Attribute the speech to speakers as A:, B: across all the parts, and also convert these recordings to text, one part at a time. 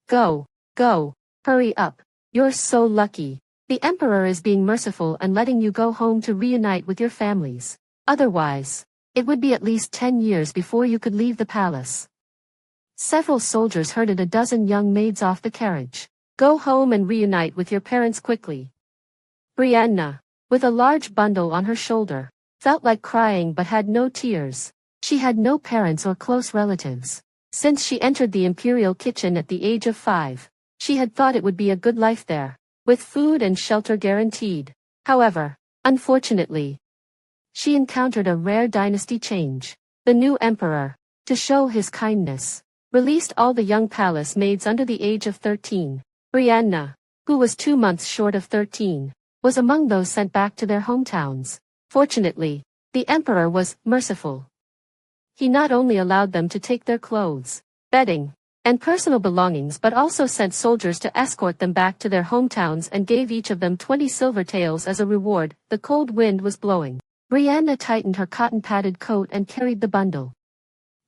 A: Go, go, hurry up. You're so lucky. The emperor is being merciful and letting you go home to reunite with your families. Otherwise, it would be at least 10 years before you could leave the palace. Several soldiers herded a dozen young maids off the carriage. Go home and reunite with your parents quickly. Brianna, with a large bundle on her shoulder, felt like crying but had no tears. She had no parents or close relatives. Since she entered the imperial kitchen at the age of 5, she had thought it would be a good life there, with food and shelter guaranteed. However, unfortunately, she encountered a rare dynasty change. The new emperor, to show his kindness, released all the young palace maids under the age of 13. Brianna, who was 2 months short of 13, was among those sent back to their hometowns. Fortunately, the emperor was merciful. He not only allowed them to take their clothes, bedding, and personal belongings but also sent soldiers to escort them back to their hometowns and gave each of them 20 silver taels as a reward. The cold wind was blowing. Brianna tightened her cotton-padded coat and carried the bundle.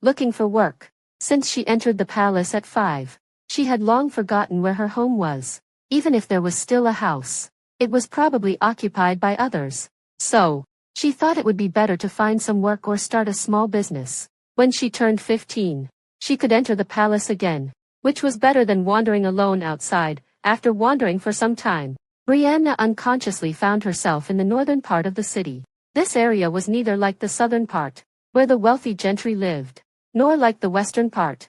A: Looking for work. Since she entered the palace at 5, she had long forgotten where her home was. Even if there was still a house, it was probably occupied by others. So, she thought it would be better to find some work or start a small business. When she turned 15, she could enter the palace again, which was better than wandering alone outside. After wandering for some time, Brianna unconsciously found herself in the northern part of the city. This area was neither like the southern part, where the wealthy gentry lived, nor like the western part,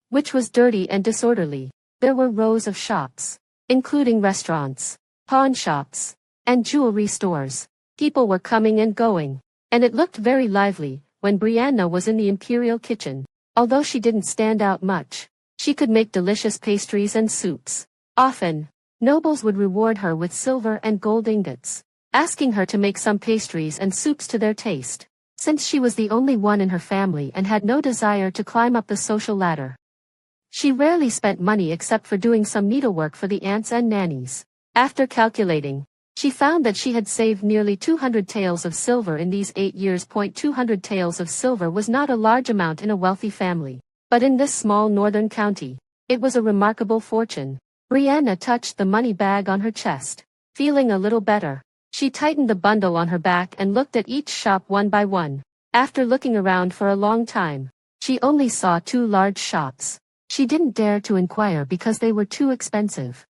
A: which was dirty and disorderly. There were rows of shops, including restaurants, pawn shops, and jewelry stores. People were coming and going, and it looked very lively. When Brianna was in the imperial kitchen, although she didn't stand out much, she could make delicious pastries and soups. Often, nobles would reward her with silver and gold ingots, asking her to make some pastries and soups to their taste. Since she was the only one in her family and had no desire to climb up the social ladder, she rarely spent money except for doing some needlework for the aunts and nannies. After calculating, she found that she had saved nearly 200 taels of silver in these 8 years. 200 taels of silver was not a large amount in a wealthy family, but in this small northern county, it was a remarkable fortune. Brianna touched the money bag on her chest. Feeling a little better, she tightened the bundle on her back and looked at each shop one by one. After looking around for a long time, she only saw 2 large shops. She didn't dare to inquire because they were too expensive,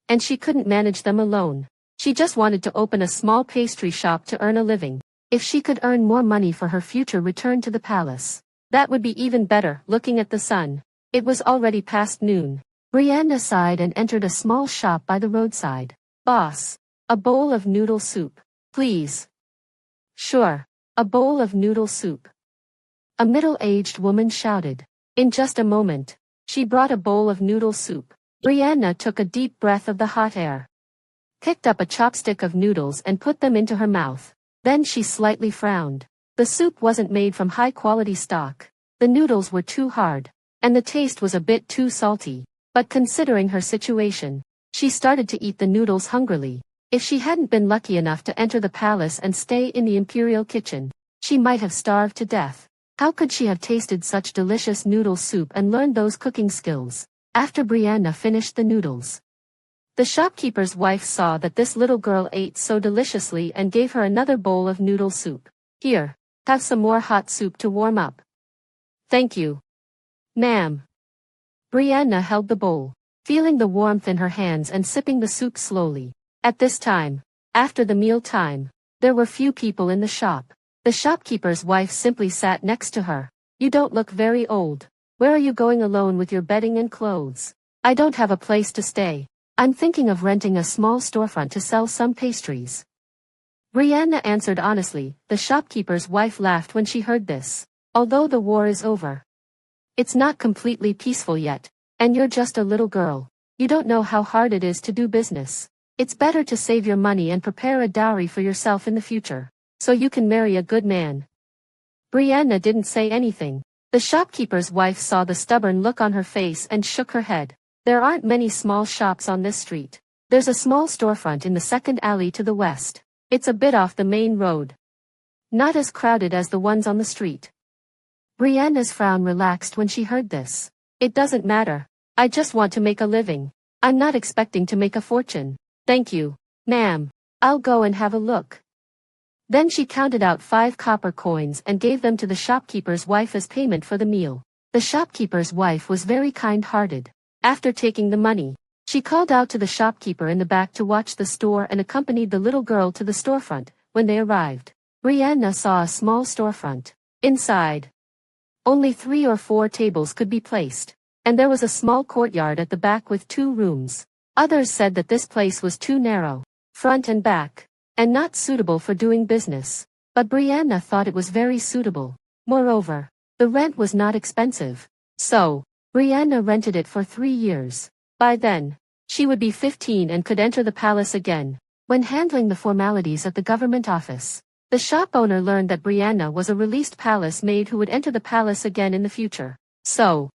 A: and she couldn't manage them alone. She just wanted to open a small pastry shop to earn a living. If she could earn more money for her future return to the palace, that would be even better. Looking at the sun, it was already past noon. Brianna sighed and entered a small shop by the roadside. Boss, a bowl of noodle soup, please. Sure, a bowl of noodle soup. A middle-aged woman shouted. In just a moment, she brought a bowl of noodle soup. Brianna took a deep breath of the hot air, picked up a chopstick of noodles and put them into her mouth. Then she slightly frowned. The soup wasn't made from high-quality stock. The noodles were too hard, and the taste was a bit too salty. But considering her situation, she started to eat the noodles hungrily. If she hadn't been lucky enough to enter the palace and stay in the imperial kitchen, she might have starved to death. How could she have tasted such delicious noodle soup and learned those cooking skills? After Brianna finished the noodles, the shopkeeper's wife saw that this little girl ate so deliciously and gave her another bowl of noodle soup. Here, have some more hot soup to warm up. Thank you, ma'am. Brianna held the bowl, feeling the warmth in her hands and sipping the soup slowly. At this time, after the meal time, there were few people in the shop. The shopkeeper's wife simply sat next to her. You don't look very old. Where are you going alone with your bedding and clothes? I don't have a place to stay. I'm thinking of renting a small storefront to sell some pastries. Brianna answered honestly. The shopkeeper's wife laughed when she heard this. Although the war is over, it's not completely peaceful yet, and you're just a little girl. You don't know how hard it is to do business. It's better to save your money and prepare a dowry for yourself in the future, so you can marry a good man. Brianna didn't say anything. The shopkeeper's wife saw the stubborn look on her face and shook her head. There aren't many small shops on this street. There's a small storefront in the second alley to the west. It's a bit off the main road. Not as crowded as the ones on the street. Brianna's frown relaxed when she heard this. It doesn't matter. I just want to make a living. I'm not expecting to make a fortune. Thank you, ma'am. I'll go and have a look. Then she counted out 5 copper coins and gave them to the shopkeeper's wife as payment for the meal. The shopkeeper's wife was very kind-hearted. After taking the money, she called out to the shopkeeper in the back to watch the store and accompanied the little girl to the storefront. When they arrived, Brianna saw a small storefront. Inside, only 3 or 4 tables could be placed, and there was a small courtyard at the back with 2 rooms. Others said that this place was too narrow, front and back, and not suitable for doing business. But Brianna thought it was very suitable. Moreover, the rent was not expensive. So, Brianna rented it for 3 years. By then, she would be 15 and could enter the palace again. When handling the formalities at the government office, the shop owner learned that Brianna was a released palace maid who would enter the palace again in the future. So,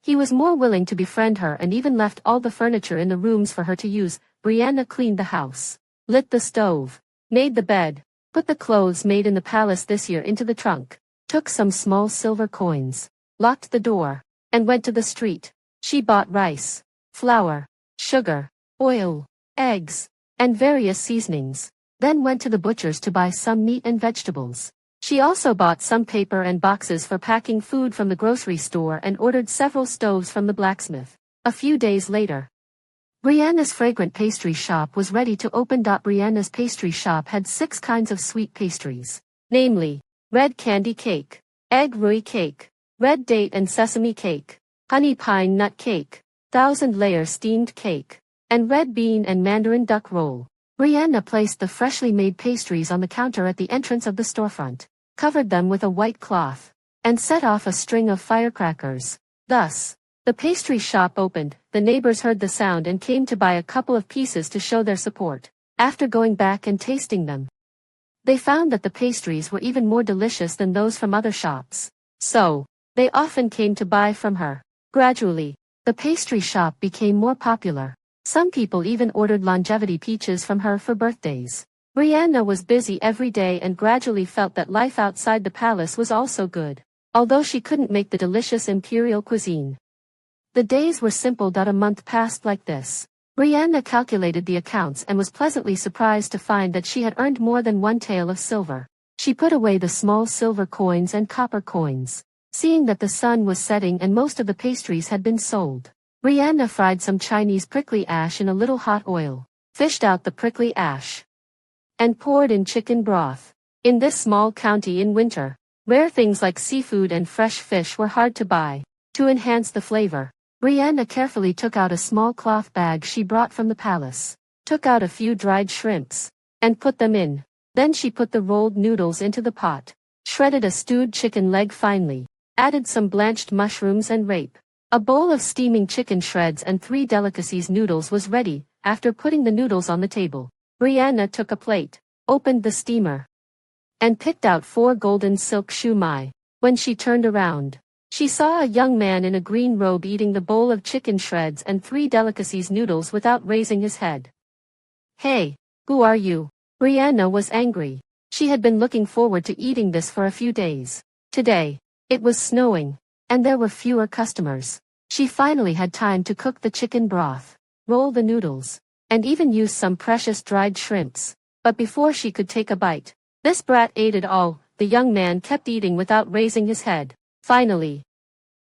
A: he was more willing to befriend her and even left all the furniture in the rooms for her to use. Brianna cleaned the house, lit the stove, made the bed, put the clothes made in the palace this year into the trunk, took some small silver coins, locked the door, and went to the street. She bought rice, flour, sugar, oil, eggs, and various seasonings, then went to the butcher's to buy some meat and vegetables. She also bought some paper and boxes for packing food from the grocery store and ordered several stoves from the blacksmith. A few days later, Brianna's fragrant pastry shop was ready to open. Brianna's pastry shop had 6 kinds of sweet pastries, namely, red candy cake, egg rui cake, red date and sesame cake, honey pine nut cake, 1,000-layer steamed cake, and red bean and mandarin duck roll. Brianna placed the freshly made pastries on the counter at the entrance of the storefront, covered them with a white cloth, and set off a string of firecrackers. Thus, the pastry shop opened. The neighbors heard the sound and came to buy a couple of pieces to show their support. After going back and tasting them, they found that the pastries were even more delicious than those from other shops. So, they often came to buy from her. Gradually, the pastry shop became more popular. Some people even ordered longevity peaches from her for birthdays. Brianna was busy every day and gradually felt that life outside the palace was also good, although she couldn't make the delicious imperial cuisine. The days were simple. A month passed like this. Brianna calculated the accounts and was pleasantly surprised to find that she had earned more than 1 tael of silver. She put away the small silver coins and copper coins, seeing that the sun was setting and most of the pastries had been sold. Brianna fried some Chinese prickly ash in a little hot oil, fished out the prickly ash, and poured in chicken broth. In this small county in winter, rare things like seafood and fresh fish were hard to buy. To enhance the flavor, Brianna carefully took out a small cloth bag she brought from the palace, took out a few dried shrimps, and put them in. Then she put the rolled noodles into the pot, shredded a stewed chicken leg finely, added some blanched mushrooms and rape. A bowl of steaming chicken shreds and 3 delicacies noodles was ready. After putting the noodles on the table, Brianna took a plate, opened the steamer, and picked out 4 golden silk shumai. When she turned around, she saw a young man in a green robe eating the bowl of chicken shreds and 3 delicacies noodles without raising his head. Hey, who are you? Brianna was angry. She had been looking forward to eating this for a few days. Today, it was snowing, and there were fewer customers. She finally had time to cook the chicken broth, roll the noodles, and even use some precious dried shrimps. But before she could take a bite, this brat ate it all. The young man kept eating without raising his head. Finally,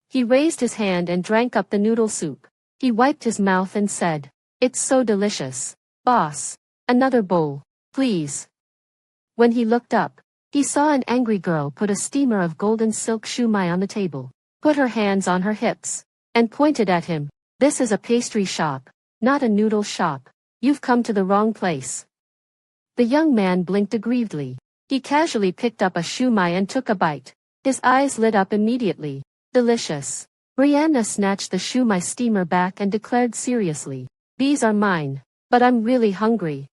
A: he raised his hand and drank up the noodle soup. He wiped his mouth and said, "It's so delicious. Boss, another bowl, please." When he looked up, he saw an angry girl put a steamer of golden silk shumai on the table, put her hands on her hips, and pointed at him. "This is a pastry shop, not a noodle shop. You've come to the wrong place." The young man blinked aggrievedly. He casually picked up a shumai and took a bite. His eyes lit up immediately. Delicious. Brianna snatched the shumai steamer back and declared seriously, "These are mine, but I'm really hungry."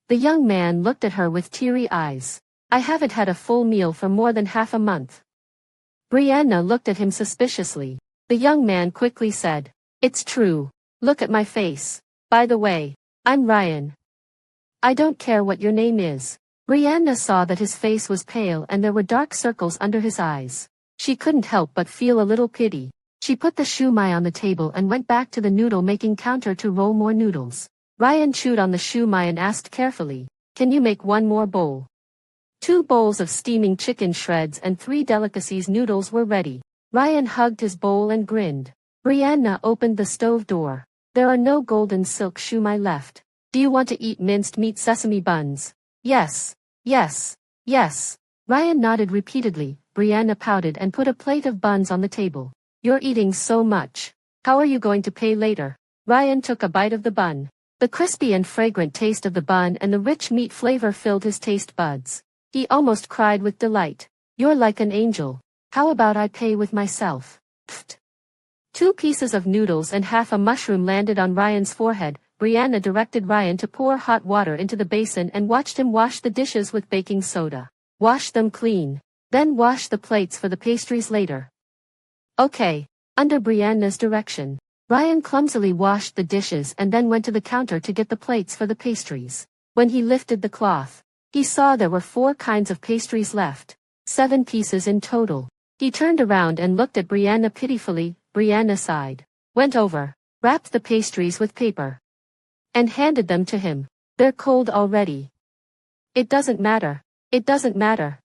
A: The young man looked at her with teary eyes. "I haven't had a full meal for more than half a month." Brianna looked at him suspiciously. The young man quickly said, "It's true. Look at my face. By the way, I'm Ryan. I don't care what your name is." Brianna saw that his face was pale and there were dark circles under his eyes. She couldn't help but feel a little pity. She put the shumai on the table and went back to the noodle-making counter to roll more noodles. Ryan chewed on the shumai and asked carefully, "Can you make one more bowl?" 2 bowls of steaming chicken shreds and 3 delicacies noodles were ready. Ryan hugged his bowl and grinned. Brianna opened the stove door. "There are no golden silk shumai left. Do you want to eat minced meat sesame buns?" "Yes, yes, yes." Ryan nodded repeatedly. Brianna pouted and put a plate of buns on the table. "You're eating so much. How are you going to pay later?" Ryan took a bite of the bun. The crispy and fragrant taste of the bun and the rich meat flavor filled his taste buds. He almost cried with delight. "You're like an angel. How about I pay with myself?" Pfft. 2 pieces of noodles and half a mushroom landed on Ryan's forehead. Brianna directed Ryan to pour hot water into the basin and watched him wash the dishes with baking soda. "Wash them clean. Then wash the plates for the pastries later." "Okay." Under Brianna's direction, Ryan clumsily washed the dishes and then went to the counter to get the plates for the pastries. When he lifted the cloth, he saw there were 4 kinds of pastries left. 7 pieces in total. He turned around and looked at Brianna pitifully. Brianna sighed, went over, wrapped the pastries with paper, and handed them to him. "They're cold already." "It doesn't matter. It doesn't matter."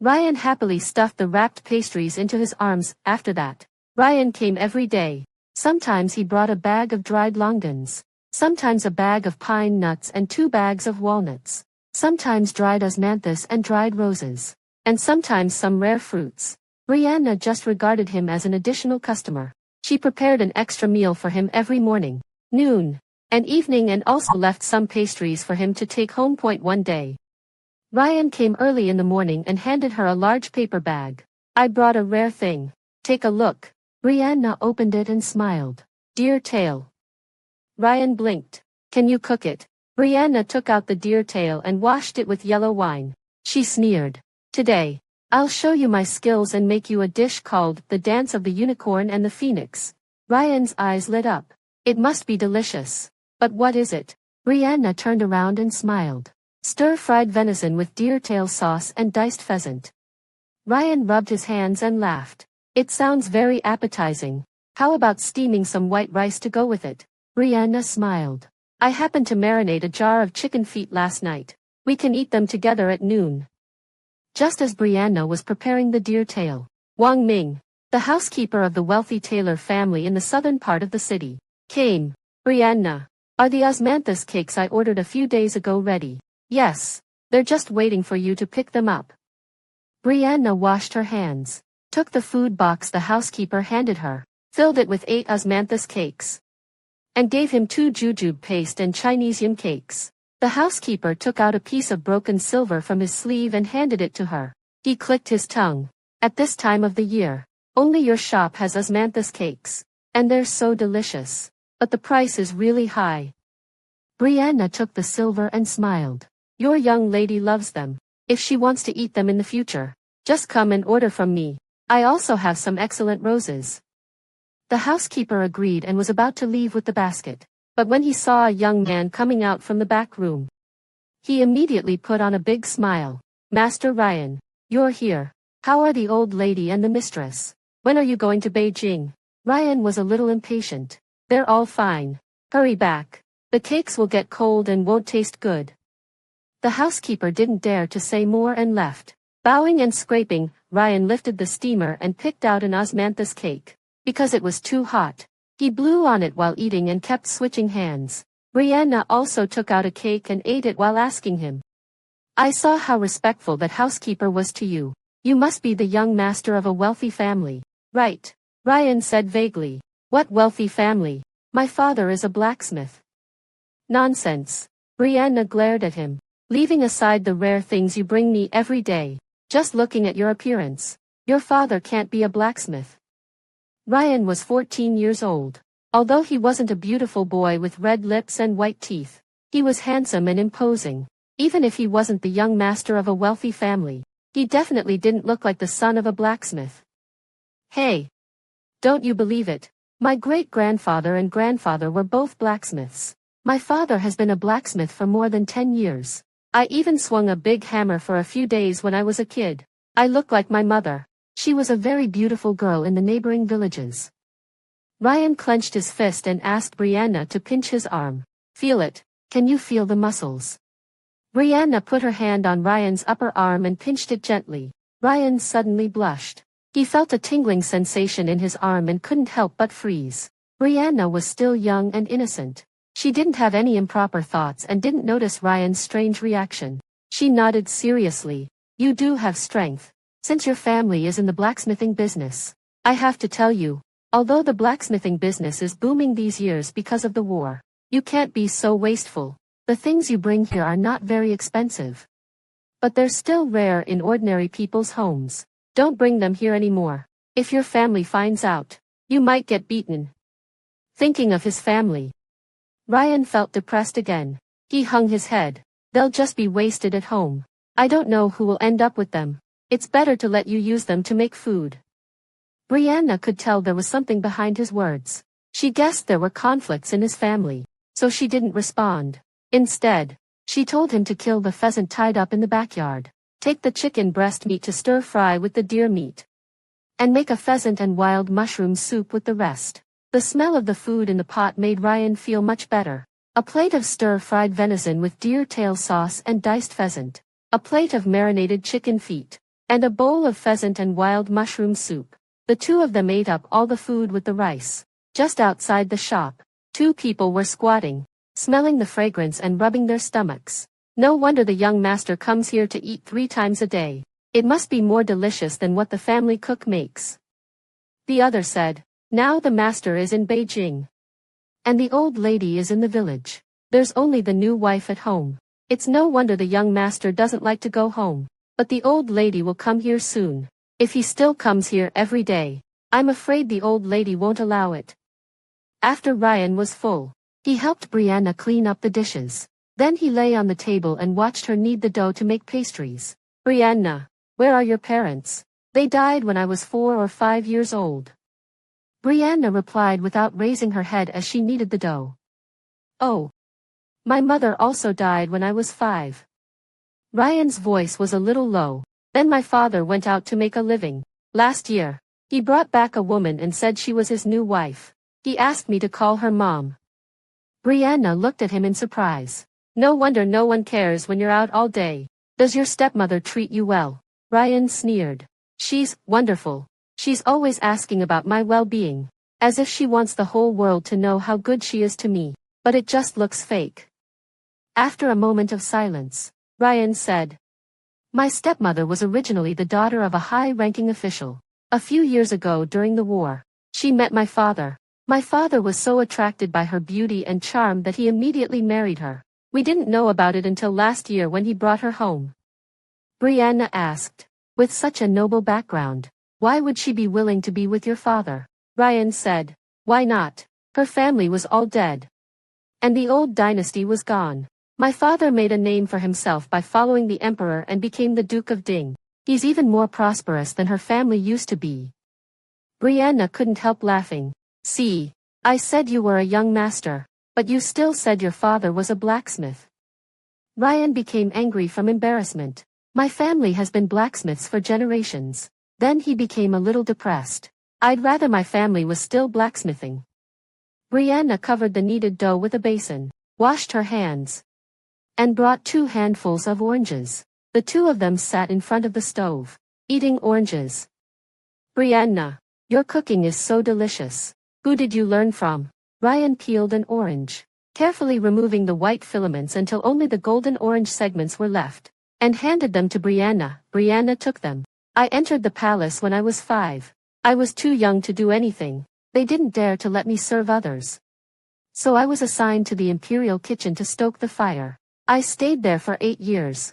A: Ryan happily stuffed the wrapped pastries into his arms. After that, Ryan came every day. Sometimes he brought a bag of dried longans, sometimes a bag of pine nuts and 2 bags of walnuts, sometimes dried osmanthus and dried roses, and sometimes some rare fruits. Brianna just regarded him as an additional customer. She prepared an extra meal for him every morning, noon, and evening and also left some pastries for him to take home. One day, Ryan came early in the morning and handed her a large paper bag. "I brought a rare thing. Take a look." Brianna opened it and smiled. "Deer tail." Ryan blinked. "Can you cook it?" Brianna took out the deer tail and washed it with yellow wine. She sneered. "Today, I'll show you my skills and make you a dish called the Dance of the Unicorn and the Phoenix." Ryan's eyes lit up. "It must be delicious. But what is it?" Brianna turned around and smiled. "Stir-fried venison with deer tail sauce and diced pheasant." Ryan rubbed his hands and laughed. "It sounds very appetizing. How about steaming some white rice to go with it?" Brianna smiled. "I happened to marinate a jar of chicken feet last night. We can eat them together at noon." Just as Brianna was preparing the deer tail, Wang Ming, the housekeeper of the wealthy Taylor family in the southern part of the city, came. "Brianna, are the osmanthus cakes I ordered a few days ago ready?" "Yes, they're just waiting for you to pick them up." Brianna washed her hands, took the food box the housekeeper handed her, filled it with 8 osmanthus cakes, and gave him 2 jujube paste and Chinese yam cakes. The housekeeper took out a piece of broken silver from his sleeve and handed it to her. He clicked his tongue. "At this time of the year, only your shop has osmanthus cakes, and they're so delicious. But the price is really high." Brianna took the silver and smiled. "Your young lady loves them. If she wants to eat them in the future, just come and order from me. I also have some excellent roses." The housekeeper agreed and was about to leave with the basket. But when he saw a young man coming out from the back room, he immediately put on a big smile. "Master Ryan, you're here. How are the old lady and the mistress? When are you going to Beijing?" Ryan was a little impatient. "They're all fine. Hurry back. The cakes will get cold and won't taste good." The housekeeper didn't dare to say more and left. Bowing and scraping, Ryan lifted the steamer and picked out an osmanthus cake. Because it was too hot, he blew on it while eating and kept switching hands. Brianna also took out a cake and ate it while asking him, "I saw how respectful that housekeeper was to you. You must be the young master of a wealthy family." "Right," Ryan said vaguely. "What wealthy family? My father is a blacksmith." "Nonsense." Brianna glared at him. "Leaving aside the rare things you bring me every day, just looking at your appearance, your father can't be a blacksmith." Ryan was 14 years old. Although he wasn't a beautiful boy with red lips and white teeth, he was handsome and imposing. Even if he wasn't the young master of a wealthy family, he definitely didn't look like the son of a blacksmith. "Hey! Don't you believe it? My great-grandfather and grandfather were both blacksmiths. My father has been a blacksmith for more than 10 years. I even swung a big hammer for a few days when I was a kid. I look like my mother." She was a very beautiful girl in the neighboring villages. Ryan clenched his fist and asked Brianna to pinch his arm. Feel it. Can you feel the muscles? Brianna put her hand on Ryan's upper arm and pinched it gently. Ryan suddenly blushed. He felt a tingling sensation in his arm and couldn't help but freeze. Brianna was still young and innocent. She didn't have any improper thoughts and didn't notice Ryan's strange reaction. She nodded seriously. You do have strength. Since your family is in the blacksmithing business, I have to tell you, although the blacksmithing business is booming these years because of the war, you can't be so wasteful. The things you bring here are not very expensive. But they're still rare in ordinary people's homes. Don't bring them here anymore. If your family finds out, you might get beaten. Thinking of his family, Ryan felt depressed again. He hung his head. They'll just be wasted at home. I don't know who will end up with them. It's better to let you use them to make food. Brianna could tell there was something behind his words. She guessed there were conflicts in his family, so she didn't respond. Instead, she told him to kill the pheasant tied up in the backyard, take the chicken breast meat to stir fry with the deer meat, and make a pheasant and wild mushroom soup with the rest. The smell of the food in the pot made Ryan feel much better. A plate of stir-fried venison with deer tail sauce and diced pheasant, a plate of marinated chicken feet, and a bowl of pheasant and wild mushroom soup. The two of them ate up all the food with the rice. Just outside the shop, two people were squatting, smelling the fragrance and rubbing their stomachs. No wonder the young master comes here to eat 3 times a day. It must be more delicious than what the family cook makes. The other said, now the master is in Beijing, and the old lady is in the village. There's only the new wife at home. It's no wonder the young master doesn't like to go home. But the old lady will come here soon. If he still comes here every day, I'm afraid the old lady won't allow it. After Ryan was full, he helped Brianna clean up the dishes. Then he lay on the table and watched her knead the dough to make pastries. Brianna, where are your parents? They died when I was 4 or 5 years old. Brianna replied without raising her head as she kneaded the dough. Oh. My mother also died when I was 5. Ryan's voice was a little low. Then my father went out to make a living. Last year, he brought back a woman and said she was his new wife. He asked me to call her mom. Brianna looked at him in surprise. No wonder no one cares when you're out all day. Does your stepmother treat you well? Ryan sneered. She's wonderful. She's always asking about my well-being, as if she wants the whole world to know how good she is to me. But it just looks fake. After a moment of silence, Ryan said, my stepmother was originally the daughter of a high-ranking official. A few years ago during the war, she met my father. My father was so attracted by her beauty and charm that he immediately married her. We didn't know about it until last year when he brought her home. Brianna asked, with such a noble background, why would she be willing to be with your father? Ryan said, why not? Her family was all dead, and the old dynasty was gone. My father made a name for himself by following the emperor and became the Duke of Ding. He's even more prosperous than her family used to be. Brianna couldn't help laughing. See, I said you were a young master, but you still said your father was a blacksmith. Ryan became angry from embarrassment. My family has been blacksmiths for generations. Then he became a little depressed. I'd rather my family was still blacksmithing. Brianna covered the kneaded dough with a basin, washed her hands, and brought 2 handfuls of oranges. The two of them sat in front of the stove, eating oranges. Brianna, your cooking is so delicious. Who did you learn from? Ryan peeled an orange, carefully removing the white filaments until only the golden orange segments were left, and handed them to Brianna. Brianna took them. I entered the palace when I was 5. I was too young to do anything. They didn't dare to let me serve others. So I was assigned to the imperial kitchen to stoke the fire. I stayed there for 8 years.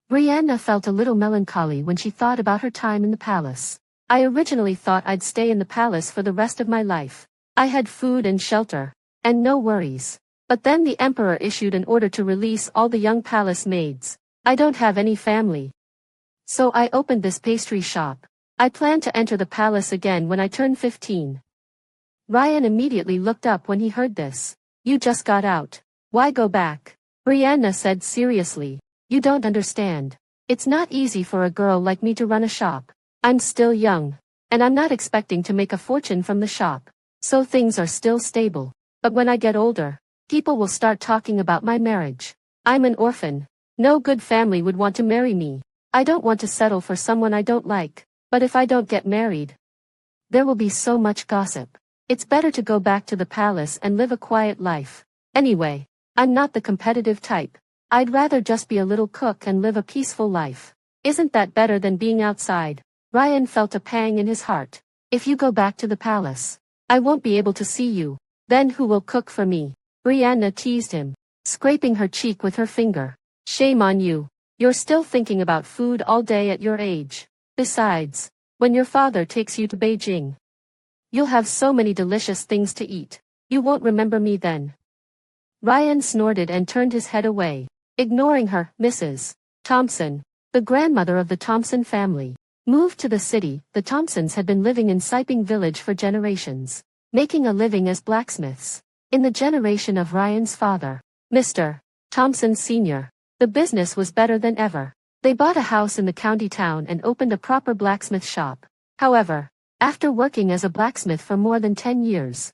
A: Brianna felt a little melancholy when she thought about her time in the palace. I originally thought I'd stay in the palace for the rest of my life. I had food and shelter, and no worries. But then the emperor issued an order to release all the young palace maids. I don't have any family. So I opened this pastry shop. I plan to enter the palace again when I turn 15. Ryan immediately looked up when he heard this. You just got out. Why go back? Brianna said seriously. You don't understand. It's not easy for a girl like me to run a shop. I'm still young. And I'm not expecting to make a fortune from the shop. So things are still stable. But when I get older, people will start talking about my marriage. I'm an orphan. No good family would want to marry me. I don't want to settle for someone I don't like. But if I don't get married, there will be so much gossip. It's better to go back to the palace and live a quiet life. Anyway, I'm not the competitive type. I'd rather just be a little cook and live a peaceful life. Isn't that better than being outside? Ryan felt a pang in his heart. If you go back to the palace, I won't be able to see you. Then who will cook for me? Brianna teased him, scraping her cheek with her finger. Shame on you. You're still thinking about food all day at your age. Besides, when your father takes you to Beijing, you'll have so many delicious things to eat. You won't remember me then. Ryan snorted and turned his head away, ignoring her. Mrs. Thompson, the grandmother of the Thompson family, moved to the city. The Thompsons had been living in Siping village for generations, making a living as blacksmiths. In the generation of Ryan's father, Mr. Thompson Sr., the business was better than ever. They bought a house in the county town and opened a proper blacksmith shop. However, after working as a blacksmith for more than 10 years,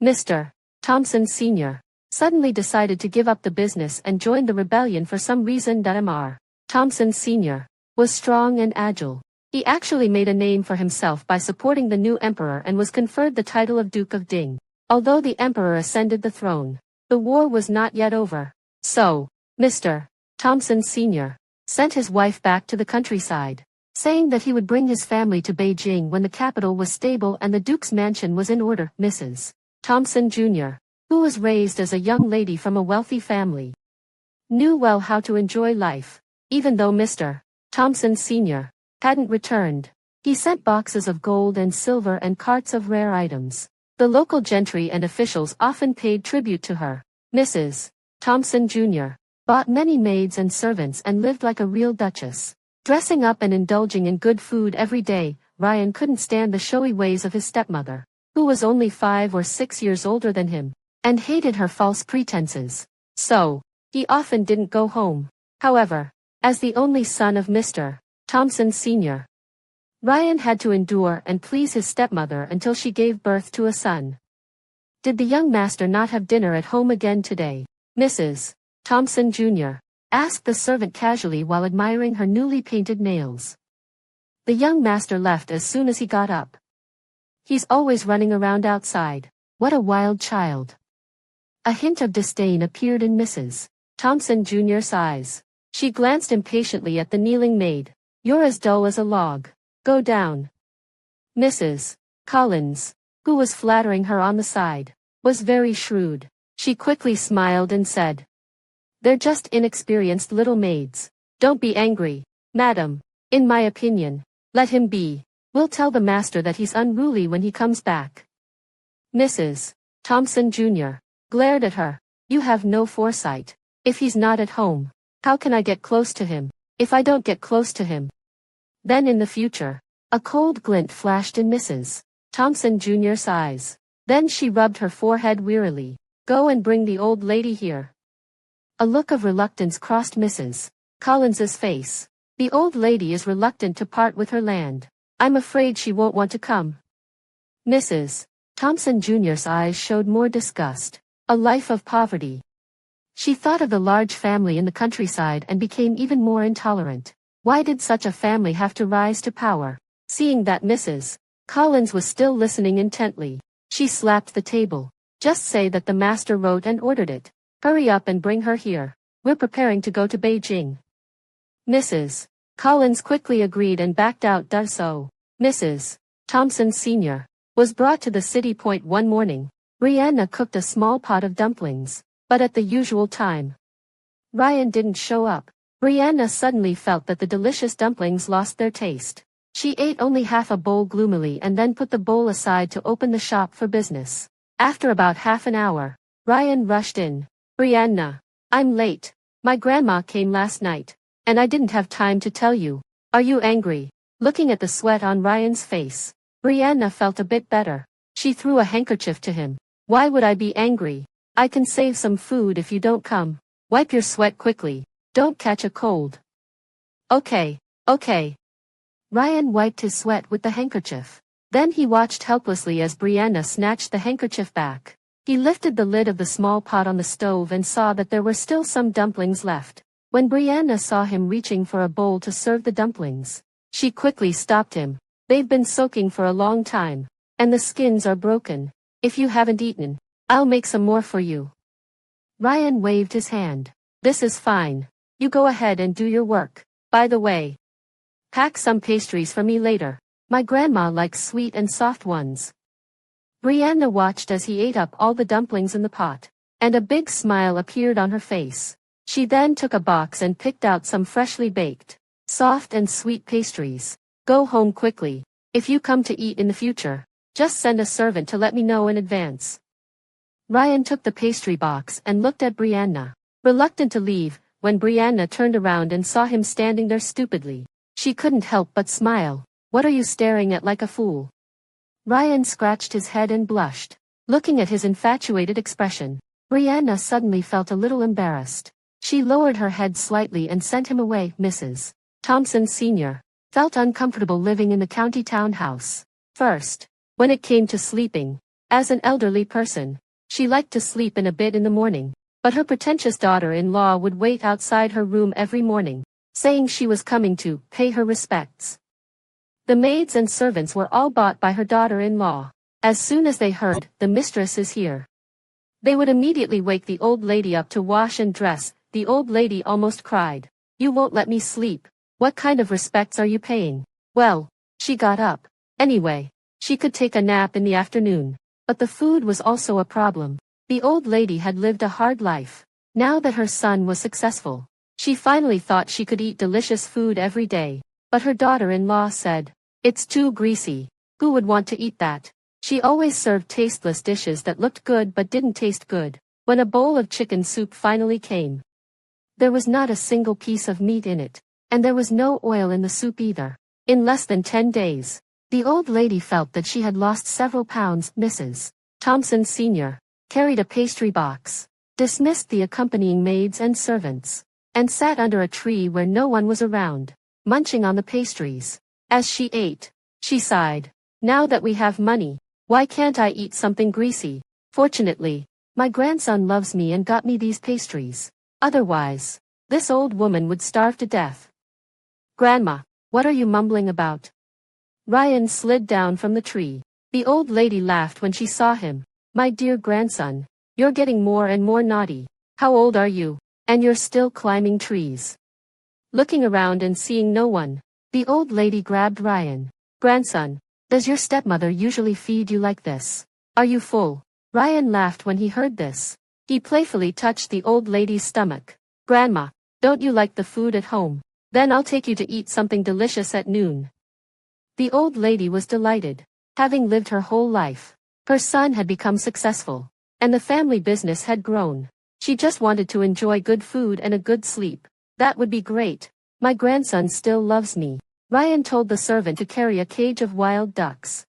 A: Mr. Thompson Sr. suddenly decided to give up the business and joined the rebellion for some reason. Mr. Thompson Sr. was strong and agile. He actually made a name for himself by supporting the new emperor and was conferred the title of Duke of Ding. Although the emperor ascended the throne, the war was not yet over. So, Mr. Thompson Sr. sent his wife back to the countryside, saying that he would bring his family to Beijing when the capital was stable and the Duke's mansion was in order. Mrs. Thompson Jr., who was raised as a young lady from a wealthy family, knew well how to enjoy life. Even though Mr. Thompson Sr. hadn't returned, he sent boxes of gold and silver and carts of rare items. The local gentry and officials often paid tribute to her. Mrs. Thompson Jr. bought many maids and servants and lived like a real duchess, dressing up and indulging in good food every day. Ryan couldn't stand the showy ways of his stepmother, who was only 5 or 6 years older than him, and hated her false pretenses. So, he often didn't go home. However, as the only son of Mr. Thompson Sr., Ryan had to endure and please his stepmother until she gave birth to a son. Did the young master not have dinner at home again today? Mrs. Thompson Jr. asked the servant casually while admiring her newly painted nails. The young master left as soon as he got up. He's always running around outside. What a wild child. A hint of disdain appeared in Mrs. Thompson Jr.'s eyes. She glanced impatiently at the kneeling maid. You're as dull as a log. Go down. Mrs. Collins, who was flattering her on the side, was very shrewd. She quickly smiled and said, They're just inexperienced little maids. Don't be angry, madam. In my opinion, let him be. We'll tell the master that he's unruly when he comes back. Mrs. Thompson Jr. glared at her. You have no foresight. If he's not at home, how can I get close to him? If I don't get close to him, then in the future, a cold glint flashed in Mrs. Thompson Jr.'s eyes. Then she rubbed her forehead wearily. Go and bring the old lady here. A look of reluctance crossed Mrs. Collins's face. The old lady is reluctant to part with her land. I'm afraid she won't want to come. Mrs. Thompson Jr.'s eyes showed more disgust. A life of poverty. She thought of the large family in the countryside and became even more intolerant. Why did such a family have to rise to power? Seeing that Mrs. Collins was still listening intently, she slapped the table. Just say that the master wrote and ordered it. Hurry up and bring her here. We're preparing to go to Beijing. Mrs. Collins quickly agreed and backed out. So, Mrs. Thompson Sr. was brought to the city point one morning. Brianna cooked a small pot of dumplings, but at the usual time, Ryan didn't show up. Brianna suddenly felt that the delicious dumplings lost their taste. She ate only half a bowl gloomily and then put the bowl aside to open the shop for business. After about half an hour, Ryan rushed in. Brianna, I'm late. My grandma came last night, and I didn't have time to tell you. Are you angry? Looking at the sweat on Ryan's face, Brianna felt a bit better. She threw a handkerchief to him. Why would I be angry? I can save some food if you don't come. Wipe your sweat quickly. Don't catch a cold. Okay. Ryan wiped his sweat with the handkerchief. Then he watched helplessly as Brianna snatched the handkerchief back. He lifted the lid of the small pot on the stove and saw that there were still some dumplings left. When Brianna saw him reaching for a bowl to serve the dumplings, she quickly stopped him. They've been soaking for a long time, and the skins are broken. If you haven't eaten, I'll make some more for you. Ryan waved his hand. This is fine. You go ahead and do your work. By the way, pack some pastries for me later. My grandma likes sweet and soft ones. Brianna watched as he ate up all the dumplings in the pot, and a big smile appeared on her face. She then took a box and picked out some freshly baked, soft and sweet pastries. Go home quickly. If you come to eat in the future, just send a servant to let me know in advance. Ryan took the pastry box and looked at Brianna, reluctant to leave. When Brianna turned around and saw him standing there stupidly, she couldn't help but smile. What are you staring at like a fool? Ryan scratched his head and blushed. Looking at his infatuated expression, Brianna suddenly felt a little embarrassed. She lowered her head slightly and sent him away. Mrs. Thompson Sr. felt uncomfortable living in the county townhouse. First, when it came to sleeping, as an elderly person, she liked to sleep in a bit in the morning, but her pretentious daughter-in-law would wait outside her room every morning, saying she was coming to pay her respects. The maids and servants were all bought by her daughter-in-law. As soon as they heard, the mistress is here, they would immediately wake the old lady up to wash and dress. The old lady almost cried. You won't let me sleep. What kind of respects are you paying? Well, she got up. Anyway, she could take a nap in the afternoon. But the food was also a problem. The old lady had lived a hard life. Now that her son was successful, she finally thought she could eat delicious food every day. But her daughter-in-law said, it's too greasy. Who would want to eat that? She always served tasteless dishes that looked good but didn't taste good. When a bowl of chicken soup finally came, there was not a single piece of meat in it, and there was no oil in the soup either. In less than 10 days, the old lady felt that she had lost several pounds. Mrs. Thompson Sr. carried a pastry box, dismissed the accompanying maids and servants, and sat under a tree where no one was around, munching on the pastries. As she ate, she sighed. Now that we have money, why can't I eat something greasy? Fortunately, my grandson loves me and got me these pastries. Otherwise, this old woman would starve to death. Grandma, what are you mumbling about? Ryan slid down from the tree. The old lady laughed when she saw him. My dear grandson, you're getting more and more naughty. How old are you? And you're still climbing trees. Looking around and seeing no one, the old lady grabbed Ryan. Grandson, does your stepmother usually feed you like this? Are you full? Ryan laughed when he heard this. He playfully touched the old lady's stomach. Grandma, don't you like the food at home? Then I'll take you to eat something delicious at noon. The old lady was delighted. Having lived her whole life, her son had become successful, and the family business had grown. She just wanted to enjoy good food and a good sleep. That would be great. My grandson still loves me. Ryan told the servant to carry a cage of wild ducks,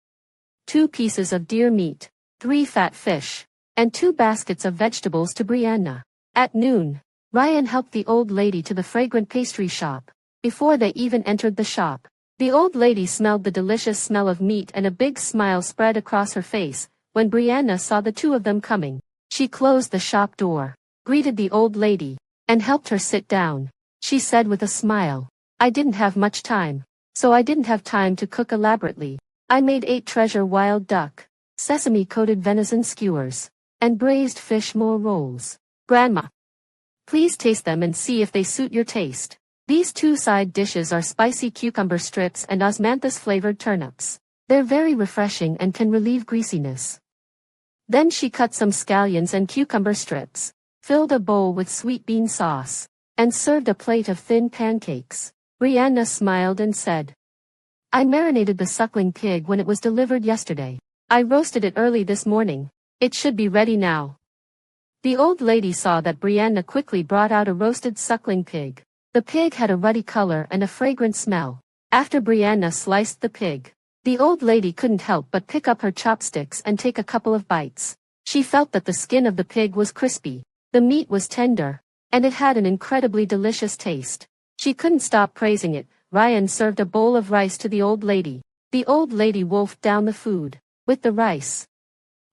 A: 2 pieces of deer meat, 3 fat fish, and 2 baskets of vegetables to Brianna. At noon, Ryan helped the old lady to the fragrant pastry shop. Before they even entered the shop, the old lady smelled the delicious smell of meat and a big smile spread across her face. When Brianna saw the 2 of them coming, she closed the shop door, greeted the old lady, and helped her sit down. She said with a smile, I didn't have much time, so I didn't have time to cook elaborately. I made 8 treasure wild duck, sesame-coated venison skewers, and braised fish mole rolls. Grandma, please taste them and see if they suit your taste. These 2 side dishes are spicy cucumber strips and osmanthus-flavored turnips. They're very refreshing and can relieve greasiness. Then she cut some scallions and cucumber strips, filled a bowl with sweet bean sauce, and served a plate of thin pancakes. Brianna smiled and said, I marinated the suckling pig when it was delivered yesterday. I roasted it early this morning. It should be ready now. The old lady saw that Brianna quickly brought out a roasted suckling pig. The pig had a ruddy color and a fragrant smell. After Brianna sliced the pig, the old lady couldn't help but pick up her chopsticks and take a couple of bites. She felt that the skin of the pig was crispy, the meat was tender, and it had an incredibly delicious taste. She couldn't stop praising it. Ryan served a bowl of rice to the old lady. The old lady wolfed down the food. With the rice,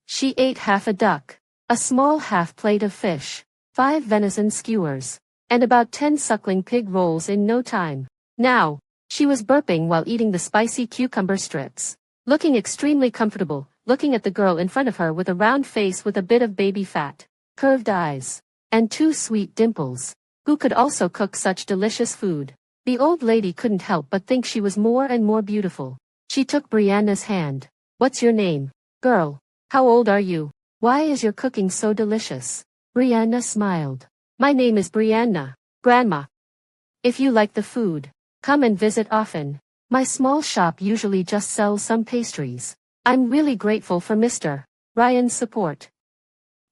A: she ate half a duck, a small half plate of fish, 5 venison skewers, and about 10 suckling pig rolls in no time. Now, she was burping while eating the spicy cucumber strips, looking extremely comfortable, looking at the girl in front of her with a round face with a bit of baby fat, curved eyes, and 2 sweet dimples. Who could also cook such delicious food? The old lady couldn't help but think she was more and more beautiful. She took Brianna's hand. What's your name, girl? How old are you? Why is your cooking so delicious? Brianna smiled. My name is Brianna, Grandma. If you like the food, come and visit often. My small shop usually just sells some pastries. I'm really grateful for Mr. Ryan's support.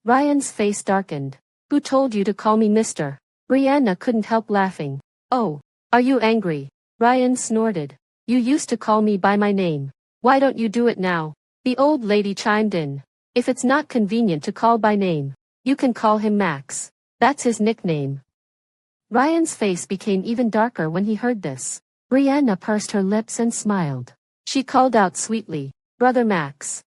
A: Ryan's face darkened. Who told you to call me Mr.? Brianna couldn't help laughing. Oh, are you angry? Ryan snorted. You used to call me by my name. Why don't you do it now? The old lady chimed in. If it's not convenient to call by name, you can call him Max. That's his nickname. Ryan's face became even darker when he heard this. Brianna pursed her lips and smiled. She called out sweetly, Brother Max.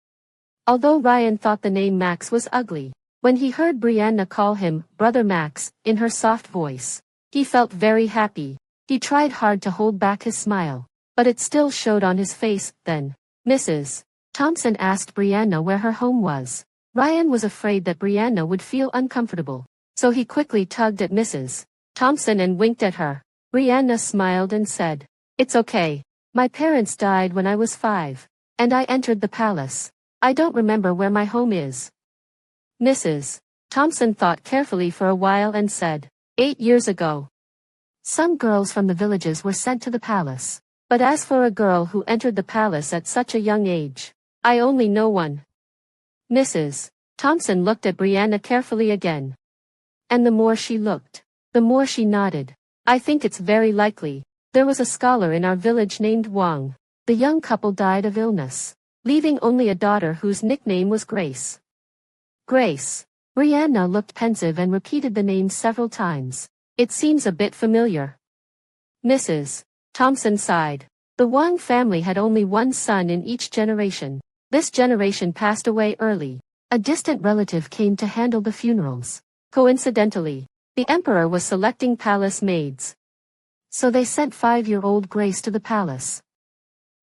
A: Although Ryan thought the name Max was ugly, when he heard Brianna call him Brother Max in her soft voice, he felt very happy. He tried hard to hold back his smile, but it still showed on his face. Then, Mrs. Thompson asked Brianna where her home was. Ryan was afraid that Brianna would feel uncomfortable, so he quickly tugged at Mrs. Thompson and winked at her. Brianna smiled and said, It's okay. My parents died when I was 5, and I entered the palace. I don't remember where my home is. Mrs. Thompson thought carefully for a while and said, 8 years ago. Some girls from the villages were sent to the palace. But as for a girl who entered the palace at such a young age, I only know one. Mrs. Thompson looked at Brianna carefully again. And the more she looked, the more she nodded. I think it's very likely. There was a scholar in our village named Wang. The young couple died of illness, leaving only a daughter whose nickname was Grace. Grace. Brianna looked pensive and repeated the name several times. It seems a bit familiar. Mrs. Thompson sighed. The Wang family had only one son in each generation. This generation passed away early. A distant relative came to handle the funerals. Coincidentally, the emperor was selecting palace maids. So they sent 5-year-old Grace to the palace.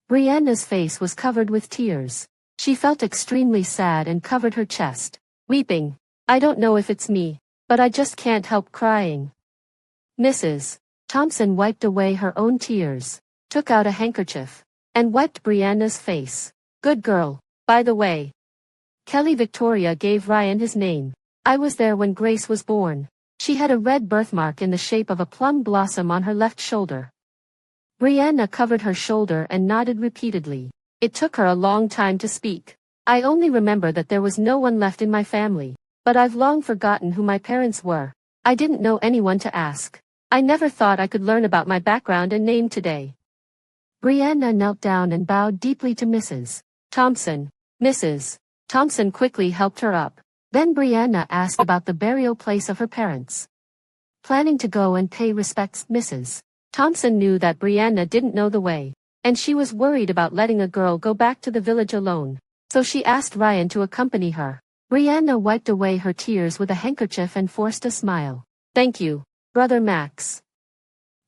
A: Brianna's face was covered with tears. She felt extremely sad and covered her chest, weeping. I don't know if it's me, but I just can't help crying. Mrs. Thompson wiped away her own tears, took out a handkerchief, and wiped Brianna's face. Good girl. By the way, Kelly Victoria gave Ryan his name. I was there when Grace was born. She had a red birthmark in the shape of a plum blossom on her left shoulder. Brianna covered her shoulder and nodded repeatedly. It took her a long time to speak. I only remember that there was no one left in my family, but I've long forgotten who my parents were. I didn't know anyone to ask. I never thought I could learn about my background and name today. Brianna knelt down and bowed deeply to Mrs. Thompson. Mrs. Thompson quickly helped her up. Then Brianna asked about the burial place of her parents. Planning to go and pay respects, Mrs. Thompson knew that Brianna didn't know the way, and she was worried about letting a girl go back to the village alone, so she asked Ryan to accompany her. Brianna wiped away her tears with a handkerchief and forced a smile. Thank you, Brother Max.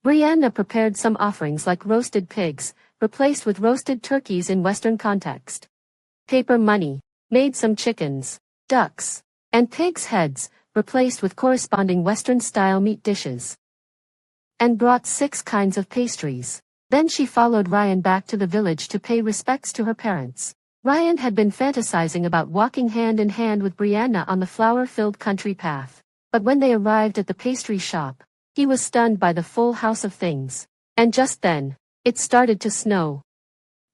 A: Brianna prepared some offerings like roasted pigs, replaced with roasted turkeys in Western context. Paper money, made some chickens, ducks, and pigs' heads, replaced with corresponding Western-style meat dishes. And brought 6 kinds of pastries. Then she followed Ryan back to the village to pay respects to her parents. Ryan had been fantasizing about walking hand in hand with Brianna on the flower-filled country path. But when they arrived at the pastry shop, he was stunned by the full house of things. And just then, it started to snow.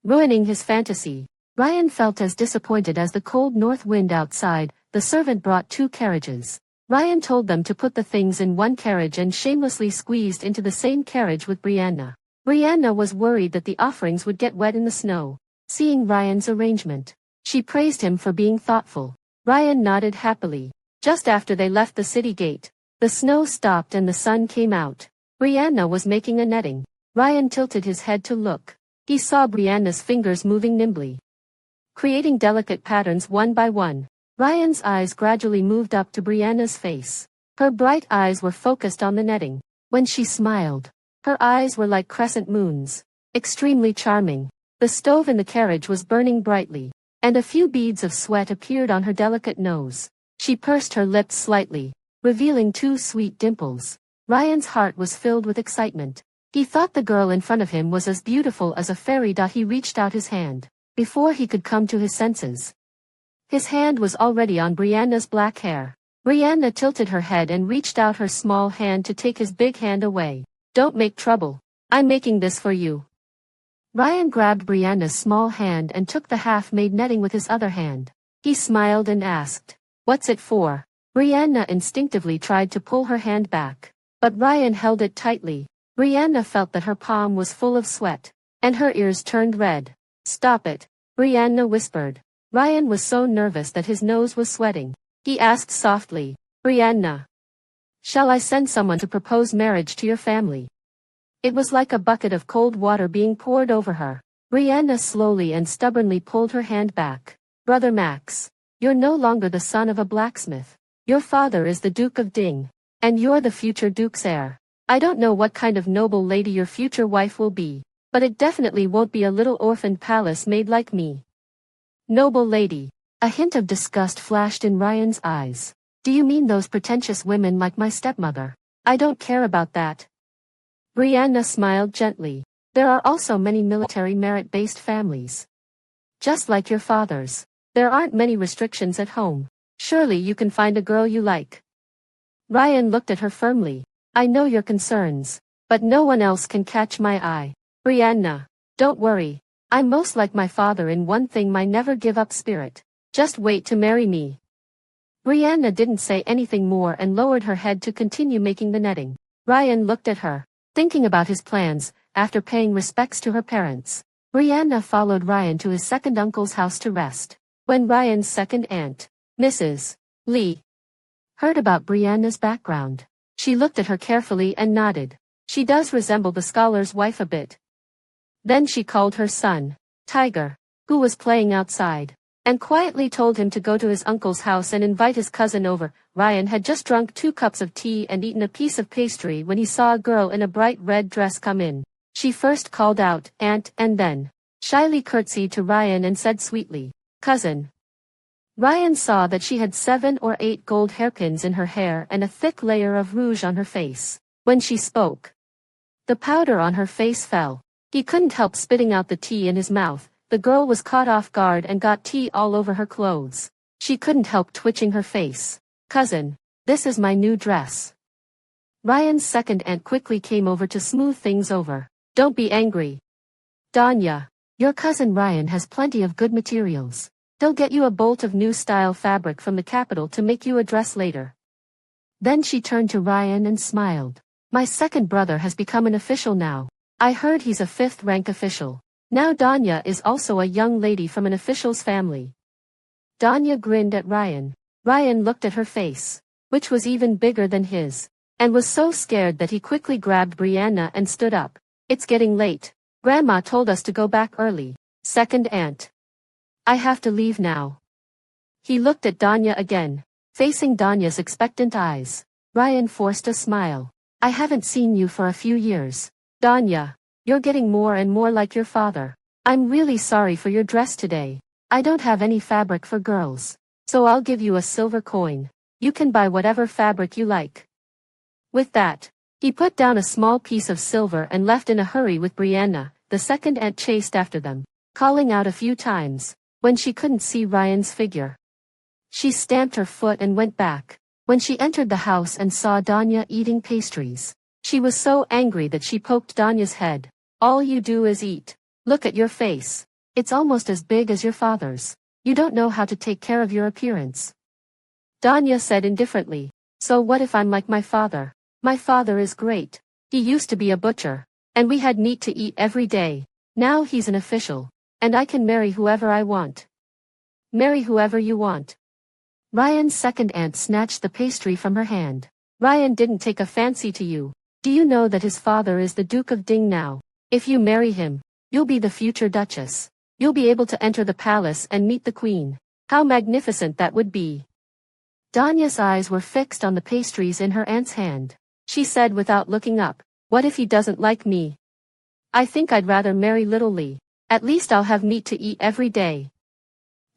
A: Ruining his fantasy, Ryan felt as disappointed as the cold north wind outside. The servant brought 2 carriages. Ryan told them to put the things in one carriage and shamelessly squeezed into the same carriage with Brianna. Brianna was worried that the offerings would get wet in the snow. Seeing Ryan's arrangement, she praised him for being thoughtful. Ryan nodded happily. Just after they left the city gate, the snow stopped and the sun came out. Brianna was making a netting. Ryan tilted his head to look. He saw Brianna's fingers moving nimbly, creating delicate patterns one by one. Ryan's eyes gradually moved up to Brianna's face. Her bright eyes were focused on the netting. When she smiled, her eyes were like crescent moons, extremely charming. The stove in the carriage was burning brightly, and a few beads of sweat appeared on her delicate nose. She pursed her lips slightly, revealing two sweet dimples. Ryan's heart was filled with excitement. He thought the girl in front of him was as beautiful as a fairy. He reached out his hand. Before he could come to his senses, his hand was already on Brianna's black hair. Brianna tilted her head and reached out her small hand to take his big hand away. "Don't make trouble. I'm making this for you." Ryan grabbed Brianna's small hand and took the half-made netting with his other hand. He smiled and asked, "What's it for?" Brianna instinctively tried to pull her hand back, but Ryan held it tightly. Brianna felt that her palm was full of sweat, and her ears turned red. "Stop it," Brianna whispered. Ryan was so nervous that his nose was sweating. He asked softly, "Brianna, shall I send someone to propose marriage to your family?" It was like a bucket of cold water being poured over her. Brianna slowly and stubbornly pulled her hand back. "Brother Max, you're no longer the son of a blacksmith. Your father is the Duke of Ding, and you're the future Duke's heir. I don't know what kind of noble lady your future wife will be, but it definitely won't be a little orphaned palace maid like me." "Noble lady." A hint of disgust flashed in Ryan's eyes. "Do you mean those pretentious women like my stepmother? I don't care about that." Brianna smiled gently. "There are also many military merit-based families, just like your father's. There aren't many restrictions at home. Surely you can find a girl you like." Ryan looked at her firmly. "I know your concerns, but no one else can catch my eye. Brianna, don't worry. I'm most like my father in one thing, my never-give-up spirit. Just wait to marry me." Brianna didn't say anything more and lowered her head to continue making the netting. Ryan looked at her, thinking about his plans. After paying respects to her parents, Brianna followed Ryan to his second uncle's house to rest. When Ryan's second aunt, Mrs. Lee, heard about Brianna's background, she looked at her carefully and nodded. "She does resemble the scholar's wife a bit." Then she called her son, Tiger, who was playing outside, and quietly told him to go to his uncle's house and invite his cousin over. Ryan had just drunk 2 cups of tea and eaten a piece of pastry when he saw a girl in a bright red dress come in. She first called out, "Aunt," and then shyly curtsied to Ryan and said sweetly, "Cousin." Ryan saw that she had 7 or 8 gold hairpins in her hair and a thick layer of rouge on her face. When she spoke, the powder on her face fell. He couldn't help spitting out the tea in his mouth. The girl was caught off guard and got tea all over her clothes. She couldn't help twitching her face. "Cousin, this is my new dress." Ryan's second aunt quickly came over to smooth things over. "Don't be angry, Danya. Your cousin Ryan has plenty of good materials. He'll get you a bolt of new style fabric from the capital to make you a dress later." Then she turned to Ryan and smiled. "My second brother has become an official now. I heard he's a 5th rank official. Now Danya is also a young lady from an official's family." Danya grinned at Ryan. Ryan looked at her face, which was even bigger than his, and was so scared that he quickly grabbed Brianna and stood up. "It's getting late. Grandma told us to go back early." "Second aunt, I have to leave now." He looked at Danya again, facing Danya's expectant eyes. Ryan forced a smile. "I haven't seen you for a few years. Danya, you're getting more and more like your father. I'm really sorry for your dress today. I don't have any fabric for girls, so I'll give you a silver coin. You can buy whatever fabric you like." With that, he put down a small piece of silver and left in a hurry with Brianna. The second aunt chased after them, calling out a few times. When she couldn't see Ryan's figure, she stamped her foot and went back. When she entered the house and saw Danya eating pastries, she was so angry that she poked Danya's head. "All you do is eat. Look at your face. It's almost as big as your father's. You don't know how to take care of your appearance." Danya said indifferently, "So what if I'm like my father? My father is great. He used to be a butcher, and we had meat to eat every day. Now he's an official, and I can marry whoever I want." "Marry whoever you want." Ryan's second aunt snatched the pastry from her hand. "Ryan didn't take a fancy to you. Do you know that his father is the Duke of Ding now? If you marry him, you'll be the future Duchess. You'll be able to enter the palace and meet the Queen. How magnificent that would be. Danya's eyes were fixed on the pastries in her aunt's hand. She said without looking up, "What if he doesn't like me? I think I'd rather marry Little Lee. At least I'll have meat to eat every day."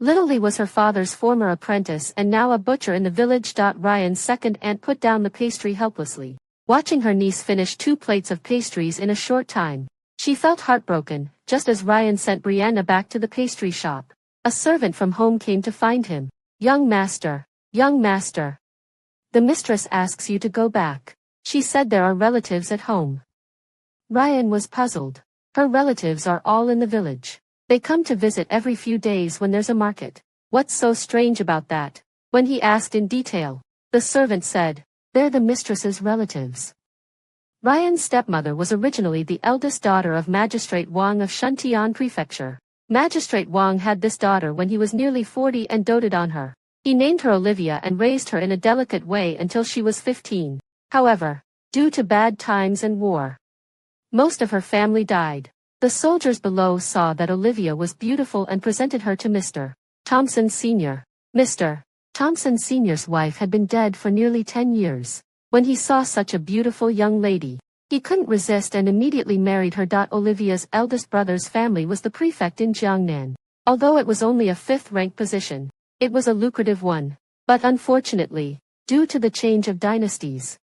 A: Little Lee was her father's former apprentice and now a butcher in the village. Ryan's second aunt put down the pastry helplessly, watching her niece finish 2 plates of pastries in a short time. She felt heartbroken, just as Ryan sent Brianna back to the pastry shop. A servant from home came to find him. Young master, the mistress asks you to go back. She said there are relatives at home." Ryan was puzzled. Her relatives are all in the village. They come to visit every few days when there's a market. What's so strange about that? When he asked in detail, the servant said, "They're the mistress's relatives." Ryan's stepmother was originally the eldest daughter of Magistrate Wang of Shuntian Prefecture. Magistrate Wang had this daughter when he was nearly 40 and doted on her. He named her Olivia and raised her in a delicate way until she was 15. However, due to bad times and war, most of her family died. The soldiers below saw that Olivia was beautiful and presented her to Mr. Thompson Sr. Mr. Thompson Sr.'s wife had been dead for nearly 10 years. When he saw such a beautiful young lady, he couldn't resist and immediately married her. Olivia's eldest brother's family was the prefect in Jiangnan. Although it was only a 5th-rank position, it was a lucrative one. But unfortunately, due to the change of dynasties,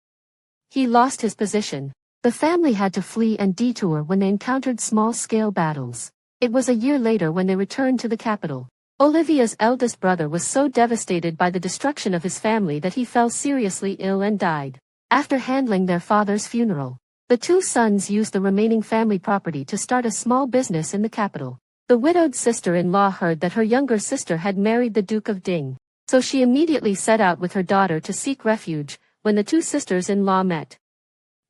A: he lost his position. The family had to flee and detour when they encountered small-scale battles. It was a year later when they returned to the capital. Olivia's eldest brother was so devastated by the destruction of his family that he fell seriously ill and died. After handling their father's funeral, the 2 sons used the remaining family property to start a small business in the capital. The widowed sister-in-law heard that her younger sister had married the Duke of Ding, so she immediately set out with her daughter to seek refuge. When the 2 sisters-in-law met,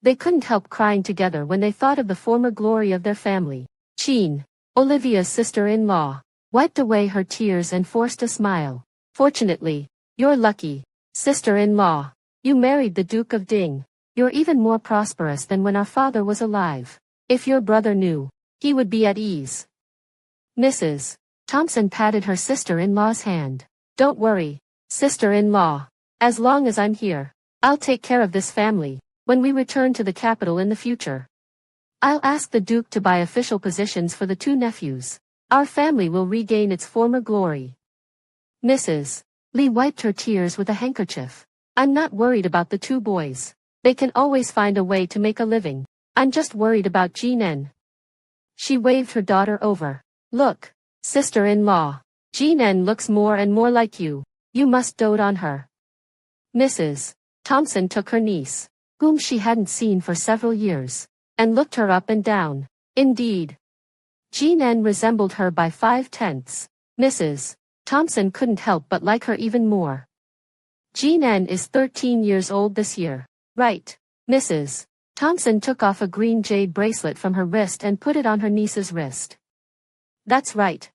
A: they couldn't help crying together when they thought of the former glory of their family. Jean, Olivia's sister-in-law, wiped away her tears and forced a smile. "Fortunately, you're lucky, sister-in-law. You married the Duke of Ding. You're even more prosperous than when our father was alive. If your brother knew, he would be at ease." Mrs. Thompson patted her sister-in-law's hand. "Don't worry, sister-in-law. As long as I'm here, I'll take care of this family. When we return to the capital in the future, I'll ask the Duke to buy official positions for the 2 nephews. Our family will regain its former glory." Mrs. Lee wiped her tears with a handkerchief. "I'm not worried about the 2 boys. They can always find a way to make a living. I'm just worried about Jinan." She waved her daughter over. "Look, sister-in-law, Jinan looks more and more like you. You must dote on her." Mrs. Thompson took her niece, whom she hadn't seen for several years, and looked her up and down. Indeed, Jinan resembled her by 5/10. Mrs. Thompson couldn't help but like her even more. "Jinan is 13 years old this year, right?" Mrs. Thompson took off a green jade bracelet from her wrist and put it on her niece's wrist. "That's right."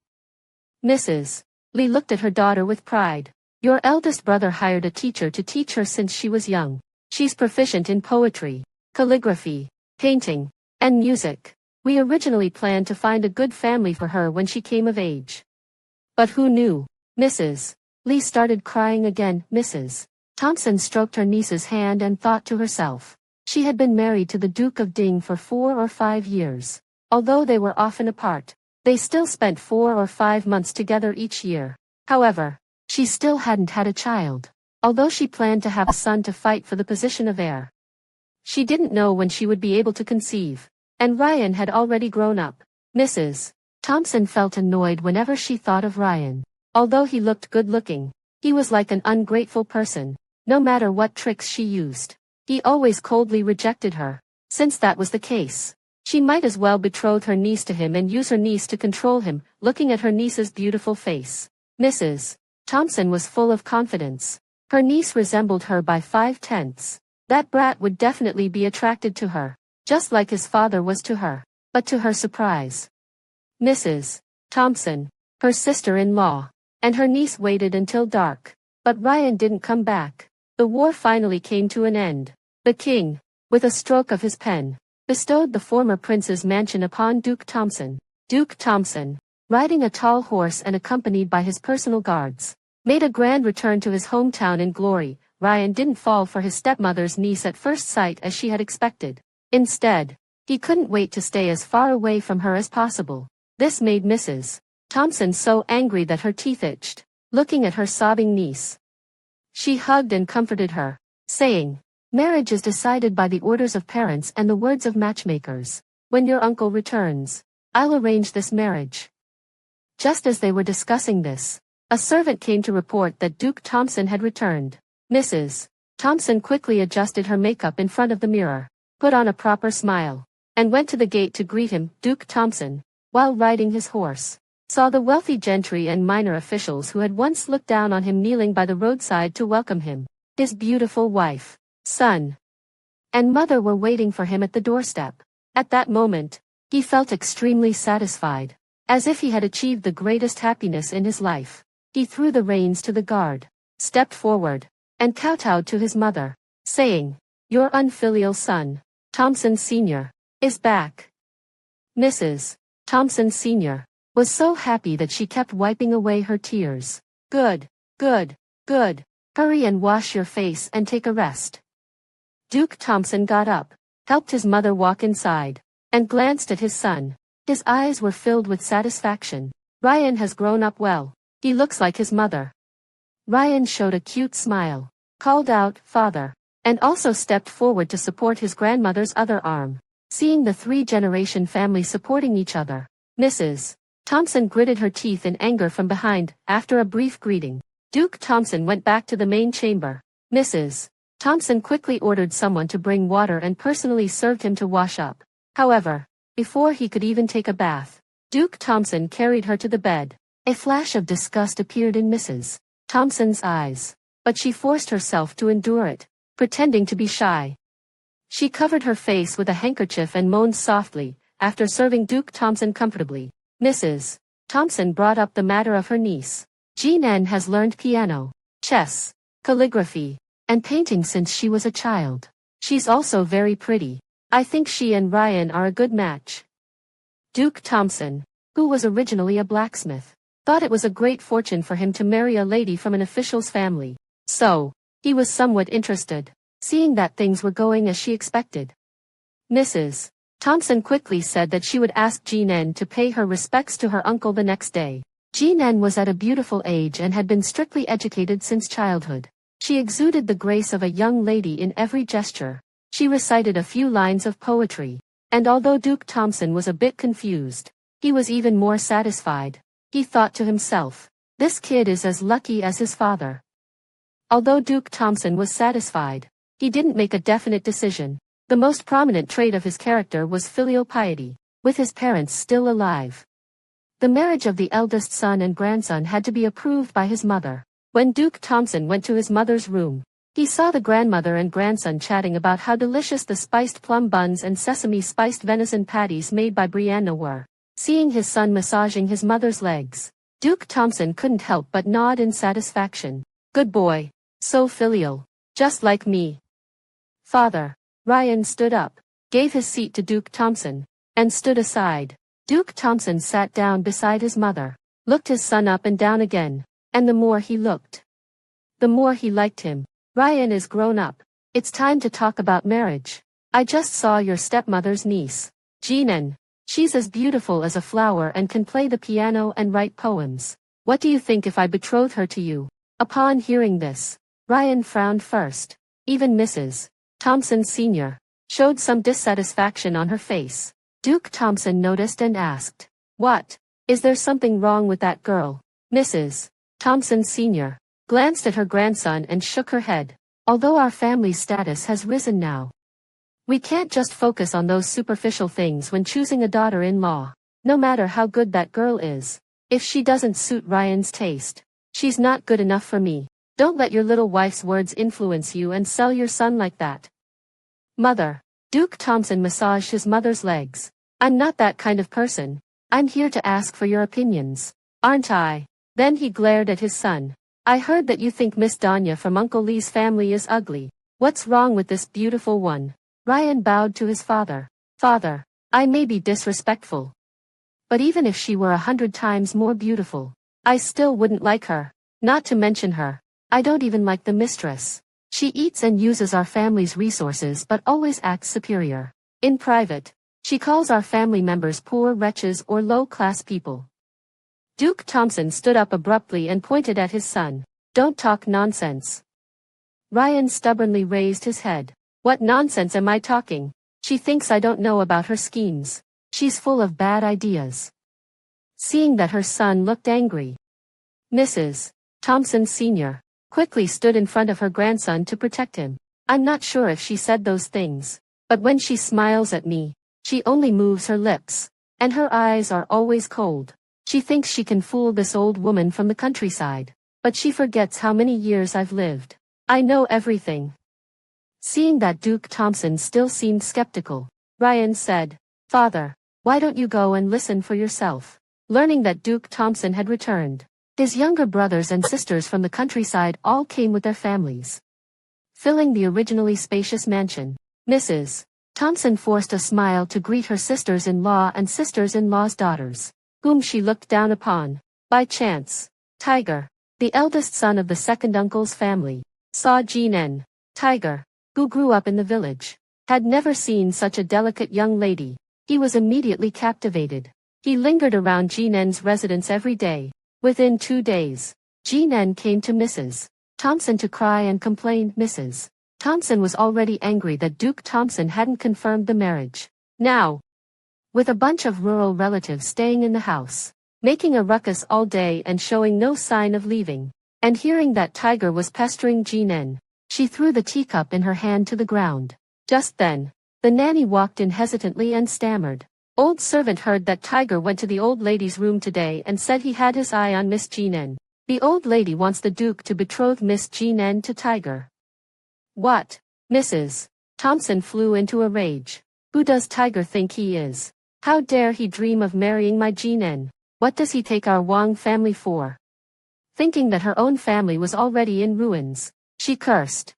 A: Mrs. Lee looked at her daughter with pride. "Your eldest brother hired a teacher to teach her since she was young. She's proficient in poetry, calligraphy, painting, and music. We originally planned to find a good family for her when she came of age. But who knew?" Mrs. Lee started crying again. Mrs. Thompson stroked her niece's hand and thought to herself. She had been married to the Duke of Ding for 4 or 5 years. Although they were often apart, they still spent 4 or 5 months together each year. However, she still hadn't had a child, although she planned to have a son to fight for the position of heir. She didn't know when she would be able to conceive, and Ryan had already grown up. Mrs. Thompson felt annoyed whenever she thought of Ryan. Although he looked good-looking, he was like an ungrateful person. No matter what tricks she used, he always coldly rejected her. Since that was the case, she might as well betroth her niece to him and use her niece to control him. Looking at her niece's beautiful face, Mrs. Thompson was full of confidence. Her niece resembled her by 5/10. That brat would definitely be attracted to her, just like his father was to her. But to her surprise, Mrs. Thompson, her sister-in-law, and her niece waited until dark. But Ryan didn't come back. The war finally came to an end. The king, with a stroke of his pen, bestowed the former prince's mansion upon Duke Thompson. Duke Thompson, riding a tall horse and accompanied by his personal guards, made a grand return to his hometown in glory. Ryan didn't fall for his stepmother's niece at first sight as she had expected. Instead, he couldn't wait to stay as far away from her as possible. This made Mrs. Thompson so angry that her teeth itched, looking at her sobbing niece. She hugged and comforted her, saying, "Marriage is decided by the orders of parents and the words of matchmakers. When your uncle returns, I'll arrange this marriage." Just as they were discussing this, a servant came to report that Duke Thompson had returned. Mrs. Thompson quickly adjusted her makeup in front of the mirror, put on a proper smile, and went to the gate to greet him. Duke Thompson, while riding his horse, saw the wealthy gentry and minor officials who had once looked down on him kneeling by the roadside to welcome him. His beautiful wife, son, and mother were waiting for him at the doorstep. At that moment, he felt extremely satisfied, as if he had achieved the greatest happiness in his life. He threw the reins to the guard, stepped forward, and kowtowed to his mother, saying, "Your unfilial son, Thompson Sr., is back." Mrs. Thompson Sr. was so happy that she kept wiping away her tears. Good, good, good. Hurry and wash your face and take a rest." Duke Thompson got up, helped his mother walk inside, and glanced at his son. His eyes were filled with satisfaction. Ryan has grown up well. He looks like his mother. Ryan showed a cute smile, called out, "Father," and also stepped forward to support his grandmother's other arm. Seeing the three-generation family supporting each other, Mrs. Thompson gritted her teeth in anger from behind. After a brief greeting, Duke Thompson went back to the main chamber. Mrs. Thompson quickly ordered someone to bring water and personally served him to wash up. However, before he could even take a bath, Duke Thompson carried her to the bed. A flash of disgust appeared in Mrs. Thompson's eyes, but she forced herself to endure it, pretending to be shy. She covered her face with a handkerchief and moaned softly. After serving Duke Thompson comfortably, Mrs. Thompson brought up the matter of her niece. Jean has learned piano, chess, calligraphy, and painting since she was a child. She's also very pretty. I think she and Ryan are a good match. Duke Thompson, who was originally a blacksmith, thought it was a great fortune for him to marry a lady from an official's family. So, he was somewhat interested, seeing that things were going as she expected. Mrs. Thompson quickly said that she would ask Jean to pay her respects to her uncle the next day. Jean was at a beautiful age and had been strictly educated since childhood. She exuded the grace of a young lady in every gesture. She recited a few lines of poetry, and although Duke Thompson was a bit confused, he was even more satisfied. He thought to himself, "This kid is as lucky as his father." Although Duke Thompson was satisfied, he didn't make a definite decision. The most prominent trait of his character was filial piety, with his parents still alive. The marriage of the eldest son and grandson had to be approved by his mother. When Duke Thompson went to his mother's room, he saw the grandmother and grandson chatting about how delicious the spiced plum buns and sesame-spiced venison patties made by Brianna were. Seeing his son massaging his mother's legs, Duke Thompson couldn't help but nod in satisfaction. "Good boy. So filial. Just like me." "Father." Ryan stood up, gave his seat to Duke Thompson, and stood aside. Duke Thompson sat down beside his mother, looked his son up and down again, and the more he looked, the more he liked him. "Ryan is grown up. It's time to talk about marriage. I just saw your stepmother's niece, Jean. She's as beautiful as a flower and can play the piano and write poems. What do you think if I betroth her to you?" Upon hearing this, Ryan frowned first. Even Mrs. Thompson Sr. showed some dissatisfaction on her face. Duke Thompson noticed and asked, "What? Is there something wrong with that girl?" Mrs. Thompson Sr. glanced at her grandson and shook her head. "Although our family status has risen now, we can't just focus on those superficial things when choosing a daughter-in-law. No matter how good that girl is, if she doesn't suit Ryan's taste, she's not good enough for me. Don't let your little wife's words influence you and sell your son like that." "Mother." Duke Thompson massaged his mother's legs. "I'm not that kind of person. I'm here to ask for your opinions. Aren't I?" Then he glared at his son. "I heard that you think Miss Danya from Uncle Lee's family is ugly. What's wrong with this beautiful one?" Ryan bowed to his father. Father, I may be disrespectful. But even if she were 100 times more beautiful, I still wouldn't like her. Not to mention her. I don't even like the mistress. She eats and uses our family's resources but always acts superior. In private, she calls our family members poor wretches or low-class people. Duke Thompson stood up abruptly and pointed at his son. Don't talk nonsense. Ryan stubbornly raised his head. What nonsense am I talking? She thinks I don't know about her schemes. She's full of bad ideas. Seeing that her son looked angry, Mrs. Thompson Sr. quickly stood in front of her grandson to protect him. I'm not sure if she said those things, but when she smiles at me, she only moves her lips, and her eyes are always cold. She thinks she can fool this old woman from the countryside, but she forgets how many years I've lived. I know everything. Seeing that Duke Thompson still seemed skeptical, Ryan said, Father, why don't you go and listen for yourself? Learning that Duke Thompson had returned, his younger brothers and sisters from the countryside all came with their families, filling the originally spacious mansion. Mrs. Thompson forced a smile to greet her sisters-in-law and sisters-in-law's daughters, whom she looked down upon. By chance, Tiger, the eldest son of the second uncle's family, saw Jean, Tiger, who grew up in the village, had never seen such a delicate young lady. He was immediately captivated. He lingered around Jean's residence every day. Within 2 days, Jean came to Mrs. Thompson to cry and complain. Mrs. Thompson was already angry that Duke Thompson hadn't confirmed the marriage. Now, with a bunch of rural relatives staying in the house, making a ruckus all day and showing no sign of leaving, and hearing that Tiger was pestering Jean, she threw the teacup in her hand to the ground. Just then, the nanny walked in hesitantly and stammered. Old servant heard that Tiger went to the old lady's room today and said he had his eye on Miss Jean. The old lady wants the Duke to betroth Miss Jean to Tiger. What? Mrs. Thompson flew into a rage. Who does Tiger think he is? How dare he dream of marrying my Jean? What does he take our Wang family for? Thinking that her own family was already in ruins, she cursed.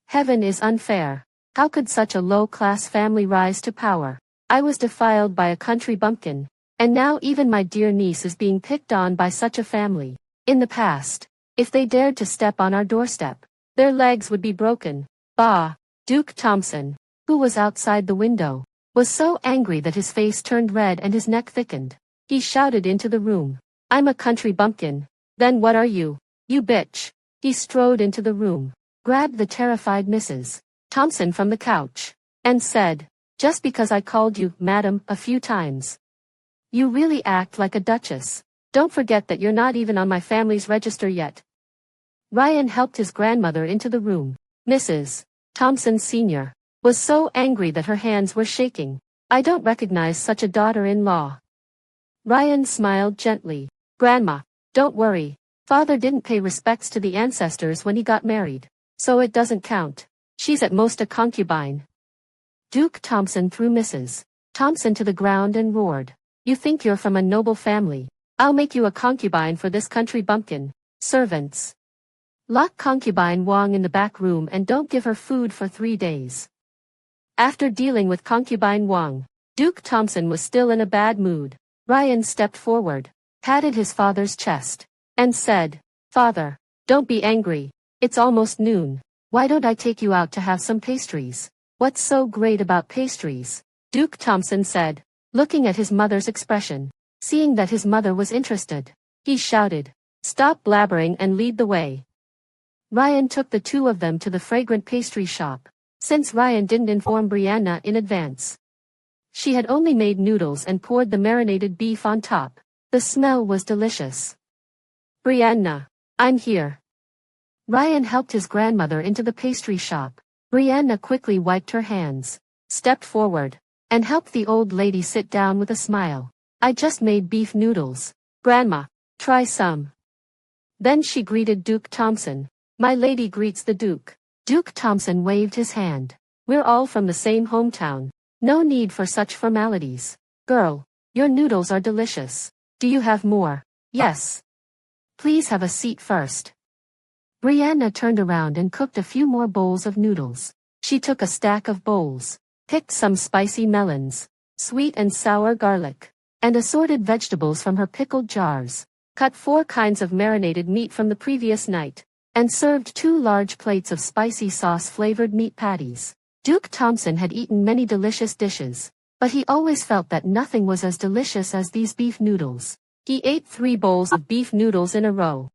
A: Heaven is unfair. How could such a low-class family rise to power? I was defiled by a country bumpkin, and now even my dear niece is being picked on by such a family. In the past, if they dared to step on our doorstep, their legs would be broken. Bah! Duke Thompson, who was outside the window, was so angry that his face turned red and his neck thickened. He shouted into the room, I'm a country bumpkin. Then what are you? You bitch. He strode into the room, grabbed the terrified Mrs. Thompson from the couch, and said, just because I called you, madam, a few times, you really act like a duchess. Don't forget that you're not even on my family's register yet. Ryan helped his grandmother into the room. Mrs. Thompson Sr. was so angry that her hands were shaking. I don't recognize such a daughter-in-law. Ryan smiled gently. Grandma, don't worry. Father didn't pay respects to the ancestors when he got married, so it doesn't count. She's at most a concubine. Duke Thompson threw Mrs. Thompson to the ground and roared. You think you're from a noble family? I'll make you a concubine for this country bumpkin. Servants, lock concubine Wang in the back room and don't give her food for 3 days. After dealing with concubine Wang, Duke Thompson was still in a bad mood. Ryan stepped forward, patted his father's chest, and said, Father, don't be angry. It's almost noon. Why don't I take you out to have some pastries? What's so great about pastries? Duke Thompson said, looking at his mother's expression. Seeing that his mother was interested, he shouted, Stop blabbering and lead the way. Ryan took the two of them to the fragrant pastry shop. Since Ryan didn't inform Brianna in advance, she had only made noodles and poured the marinated beef on top. The smell was delicious. Brianna, I'm here. Ryan helped his grandmother into the pastry shop. Brianna quickly wiped her hands, stepped forward, and helped the old lady sit down with a smile. I just made beef noodles. Grandma, try some. Then she greeted Duke Thompson. My lady greets the Duke. Duke Thompson waved his hand. We're all from the same hometown. No need for such formalities. Girl, your noodles are delicious. Do you have more? Yes. Please have a seat first. Brianna turned around and cooked a few more bowls of noodles. She took a stack of bowls, picked some spicy melons, sweet and sour garlic, and assorted vegetables from her pickled jars, cut 4 kinds of marinated meat from the previous night, and served 2 large plates of spicy sauce-flavored meat patties. Duke Thompson had eaten many delicious dishes, but he always felt that nothing was as delicious as these beef noodles. He ate 3 bowls of beef noodles in a row,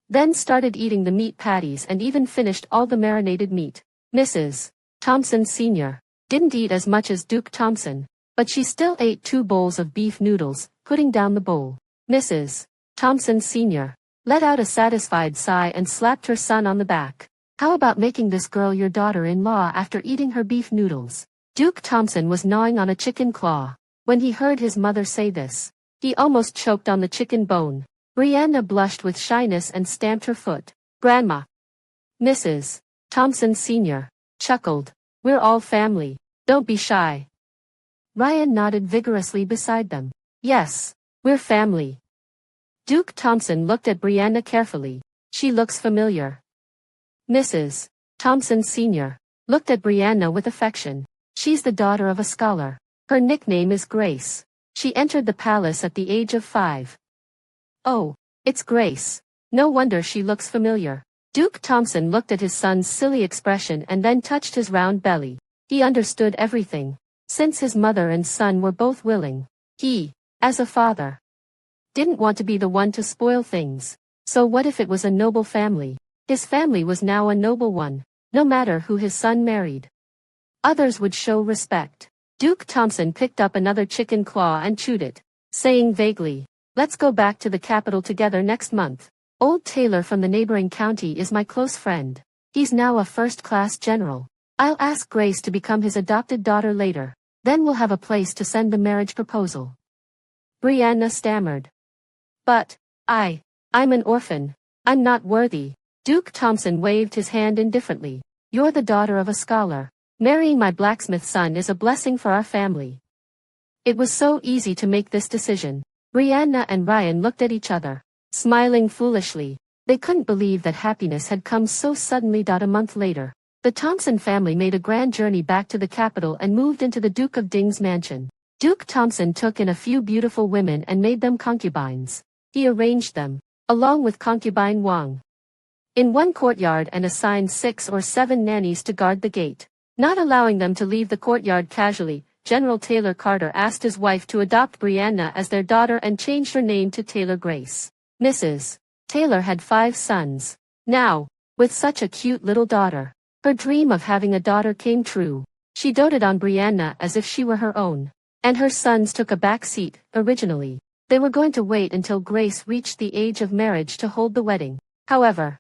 A: then started eating the meat patties and even finished all the marinated meat. Mrs. Thompson Sr. didn't eat as much as Duke Thompson, but she still ate 2 bowls of beef noodles, putting down the bowl. Mrs. Thompson Sr. let out a satisfied sigh and slapped her son on the back. How about making this girl your daughter-in-law after eating her beef noodles? Duke Thompson was gnawing on a chicken claw. When he heard his mother say this, he almost choked on the chicken bone. Brianna blushed with shyness and stamped her foot. Grandma. Mrs. Thompson Sr. chuckled. We're all family. Don't be shy. Ryan nodded vigorously beside them. Yes, we're family. Duke Thompson looked at Brianna carefully. She looks familiar. Mrs. Thompson Sr. looked at Brianna with affection. She's the daughter of a scholar. Her nickname is Grace. She entered the palace at the age of 5. Oh, it's Grace. No wonder she looks familiar. Duke Thompson looked at his son's silly expression and then touched his round belly. He understood everything. Since his mother and son were both willing, he, as a father, didn't want to be the one to spoil things. So what if it was a noble family? His family was now a noble one, no matter who his son married. Others would show respect. Duke Thompson picked up another chicken claw and chewed it, saying vaguely, let's go back to the capital together next month. Old Taylor from the neighboring county is my close friend. He's now a first-class general. I'll ask Grace to become his adopted daughter later. Then we'll have a place to send the marriage proposal. Brianna stammered. But, I'm an orphan. I'm not worthy. Duke Thompson waved his hand indifferently. You're the daughter of a scholar. Marrying my blacksmith son is a blessing for our family. It was so easy to make this decision. Brianna and Ryan looked at each other, smiling foolishly. They couldn't believe that happiness had come so suddenly. A month later, the Thompson family made a grand journey back to the capital and moved into the Duke of Ding's mansion. Duke Thompson took in a few beautiful women and made them concubines. He arranged them, along with concubine Wang, in one courtyard and assigned 6 or 7 nannies to guard the gate. Not allowing them to leave the courtyard casually, General Taylor Carter asked his wife to adopt Brianna as their daughter and changed her name to Taylor Grace. Mrs. Taylor had 5 sons. Now, with such a cute little daughter, her dream of having a daughter came true. She doted on Brianna as if she were her own. And her sons took a back seat. Originally, they were going to wait until Grace reached the age of marriage to hold the wedding. However,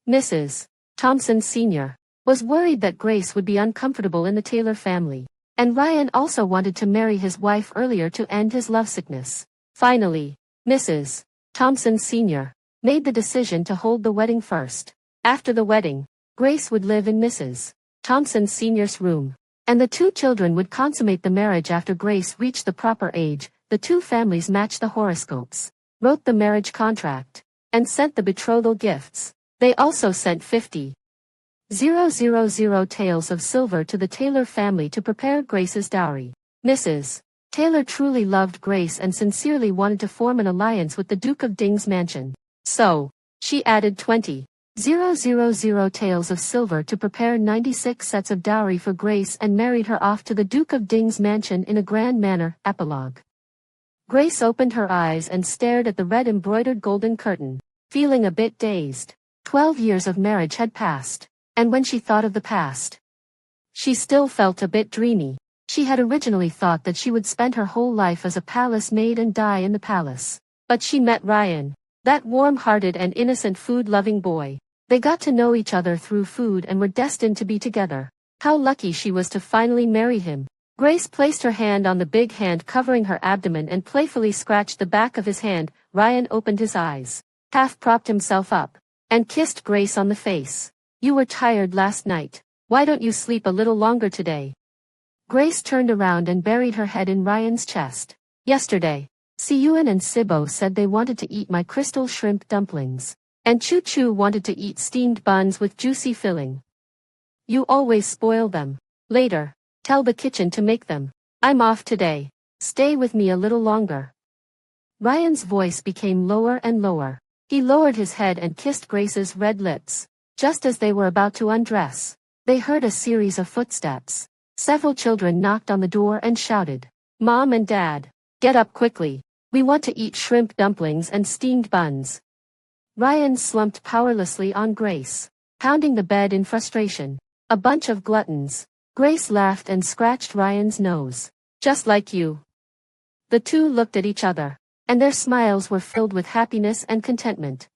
A: Mrs. Thompson Sr. was worried that Grace would be uncomfortable in the Taylor family, and Ryan also wanted to marry his wife earlier to end his lovesickness. Finally, Mrs. Thompson Sr. made the decision to hold the wedding first. After the wedding, Grace would live in Mrs. Thompson Sr.'s room, and the 2 children would consummate the marriage after Grace reached the proper age. The 2 families matched the horoscopes, wrote the marriage contract, and sent the betrothal gifts. They also sent 50,000 taels of silver to the Taylor family to prepare Grace's dowry. Mrs. Taylor truly loved Grace and sincerely wanted to form an alliance with the Duke of Ding's mansion. So, she added 20,000 taels of silver to prepare 96 sets of dowry for Grace and married her off to the Duke of Ding's mansion in a grand manner. Epilogue. Grace opened her eyes and stared at the red embroidered golden curtain, feeling a bit dazed. 12 years of marriage had passed. And when she thought of the past, she still felt a bit dreamy. She had originally thought that she would spend her whole life as a palace maid and die in the palace. But she met Ryan, that warm-hearted and innocent food-loving boy. They got to know each other through food and were destined to be together. How lucky she was to finally marry him. Grace placed her hand on the big hand covering her abdomen and playfully scratched the back of his hand. Ryan opened his eyes, half propped himself up, and kissed Grace on the face. You were tired last night. Why don't you sleep a little longer today? Grace turned around and buried her head in Ryan's chest. Yesterday, Siyuan and Sibo said they wanted to eat my crystal shrimp dumplings, and Choo Choo wanted to eat steamed buns with juicy filling. You always spoil them. Later. Tell the kitchen to make them. I'm off today. Stay with me a little longer. Ryan's voice became lower and lower. He lowered his head and kissed Grace's red lips. Just as they were about to undress, they heard a series of footsteps. Several children knocked on the door and shouted, "Mom and Dad, get up quickly. We want to eat shrimp dumplings and steamed buns." Ryan slumped powerlessly on Grace, pounding the bed in frustration. A bunch of gluttons. Grace laughed and scratched Ryan's nose. Just like you. The two looked at each other, and their smiles were filled with happiness and contentment.